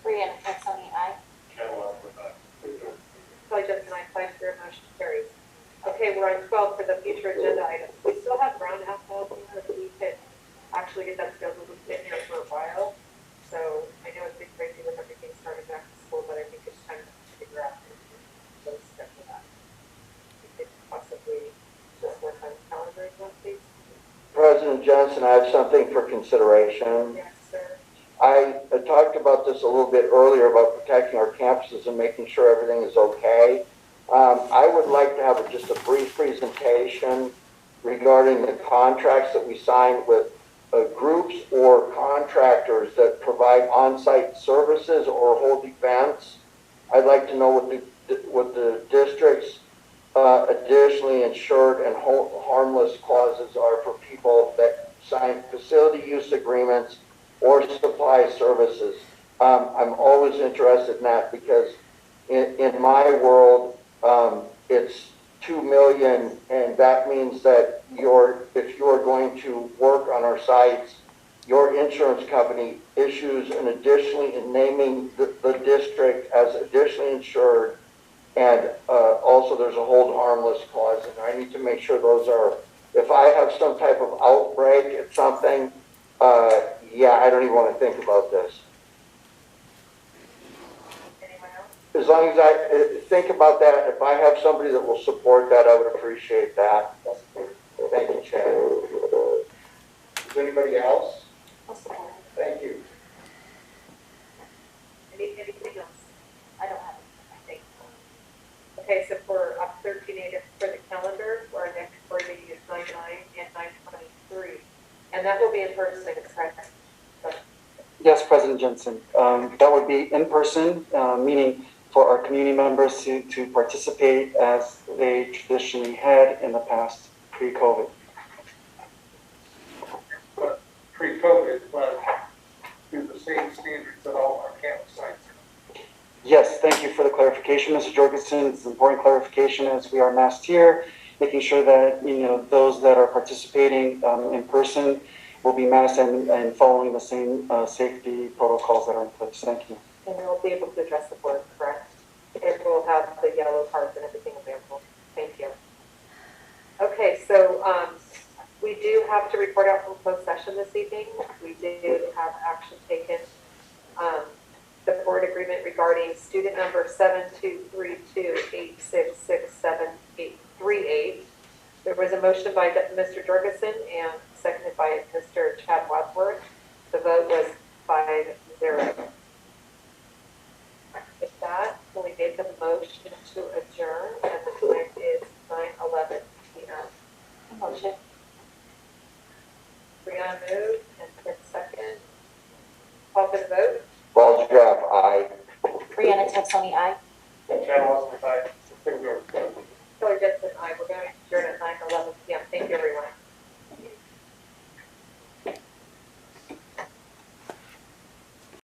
Brianna Texoni, aye. Kelly Justin, I 5-0, motion carries. Okay, we're on 12 for the future agenda items. We still have brown asphalt, if we could actually get that scheduled, we've been here for a while. So I know it's been crazy with everything starting back to school, but I think it's time to figure out those steps for that. We could possibly just work on calendar as well, please. President Johnson, I have something for consideration. Yes, sir. I talked about this a little bit earlier about protecting our campuses and making sure everything is okay. I would like to have just a brief presentation regarding the contracts that we signed with groups or contractors that provide on-site services or hold events. I'd like to know what the district's additionally insured and harmless clauses are for people that sign facility use agreements or supply services. I'm always interested in that because in my world, it's 2 million, and that means that if you're going to work on our sites, your insurance company issues an additionally in naming the district as additionally insured, and also there's a hold harmless clause, and I need to make sure those are, if I have some type of outbreak at something, yeah, I don't even want to think about this. As long as I think about that, if I have somebody that will support that, I would appreciate that. Thank you, Chad. Is anybody else? Thank you. Anything else? I don't have it, I think. Okay, so for 13A for the calendar, our next board meeting is 9/9 and 9/23. And that will be in person, correct? Yes, President Jensen. That would be in person, meaning for our community members to participate as they traditionally had in the past, pre-COVID. But pre-COVID, but do the same standards that all our campsites are. Yes, thank you for the clarification, Mr. Jorgensen. It's an important clarification as we are masked here, making sure that those that are participating in person will be masked and following the same safety protocols that are in place. Thank you. And we'll be able to address the board, correct? And we'll have the yellow cards and everything available. Thank you. Okay, so we do have to report out from closed session this evening. We did have action taken. The board agreed agreement regarding student number 7232866738. There was a motion by Mr. Jurgensen and seconded by Mr. Chad Wadsworth. The vote was 5-0. With that, we made the motion to adjourn, and the time is 9:11 p.m. Motion. Brianna moved and Ted second. Call for the vote. Paul Jeff, aye. Brianna Texoni, aye. Chad Wadsworth, aye.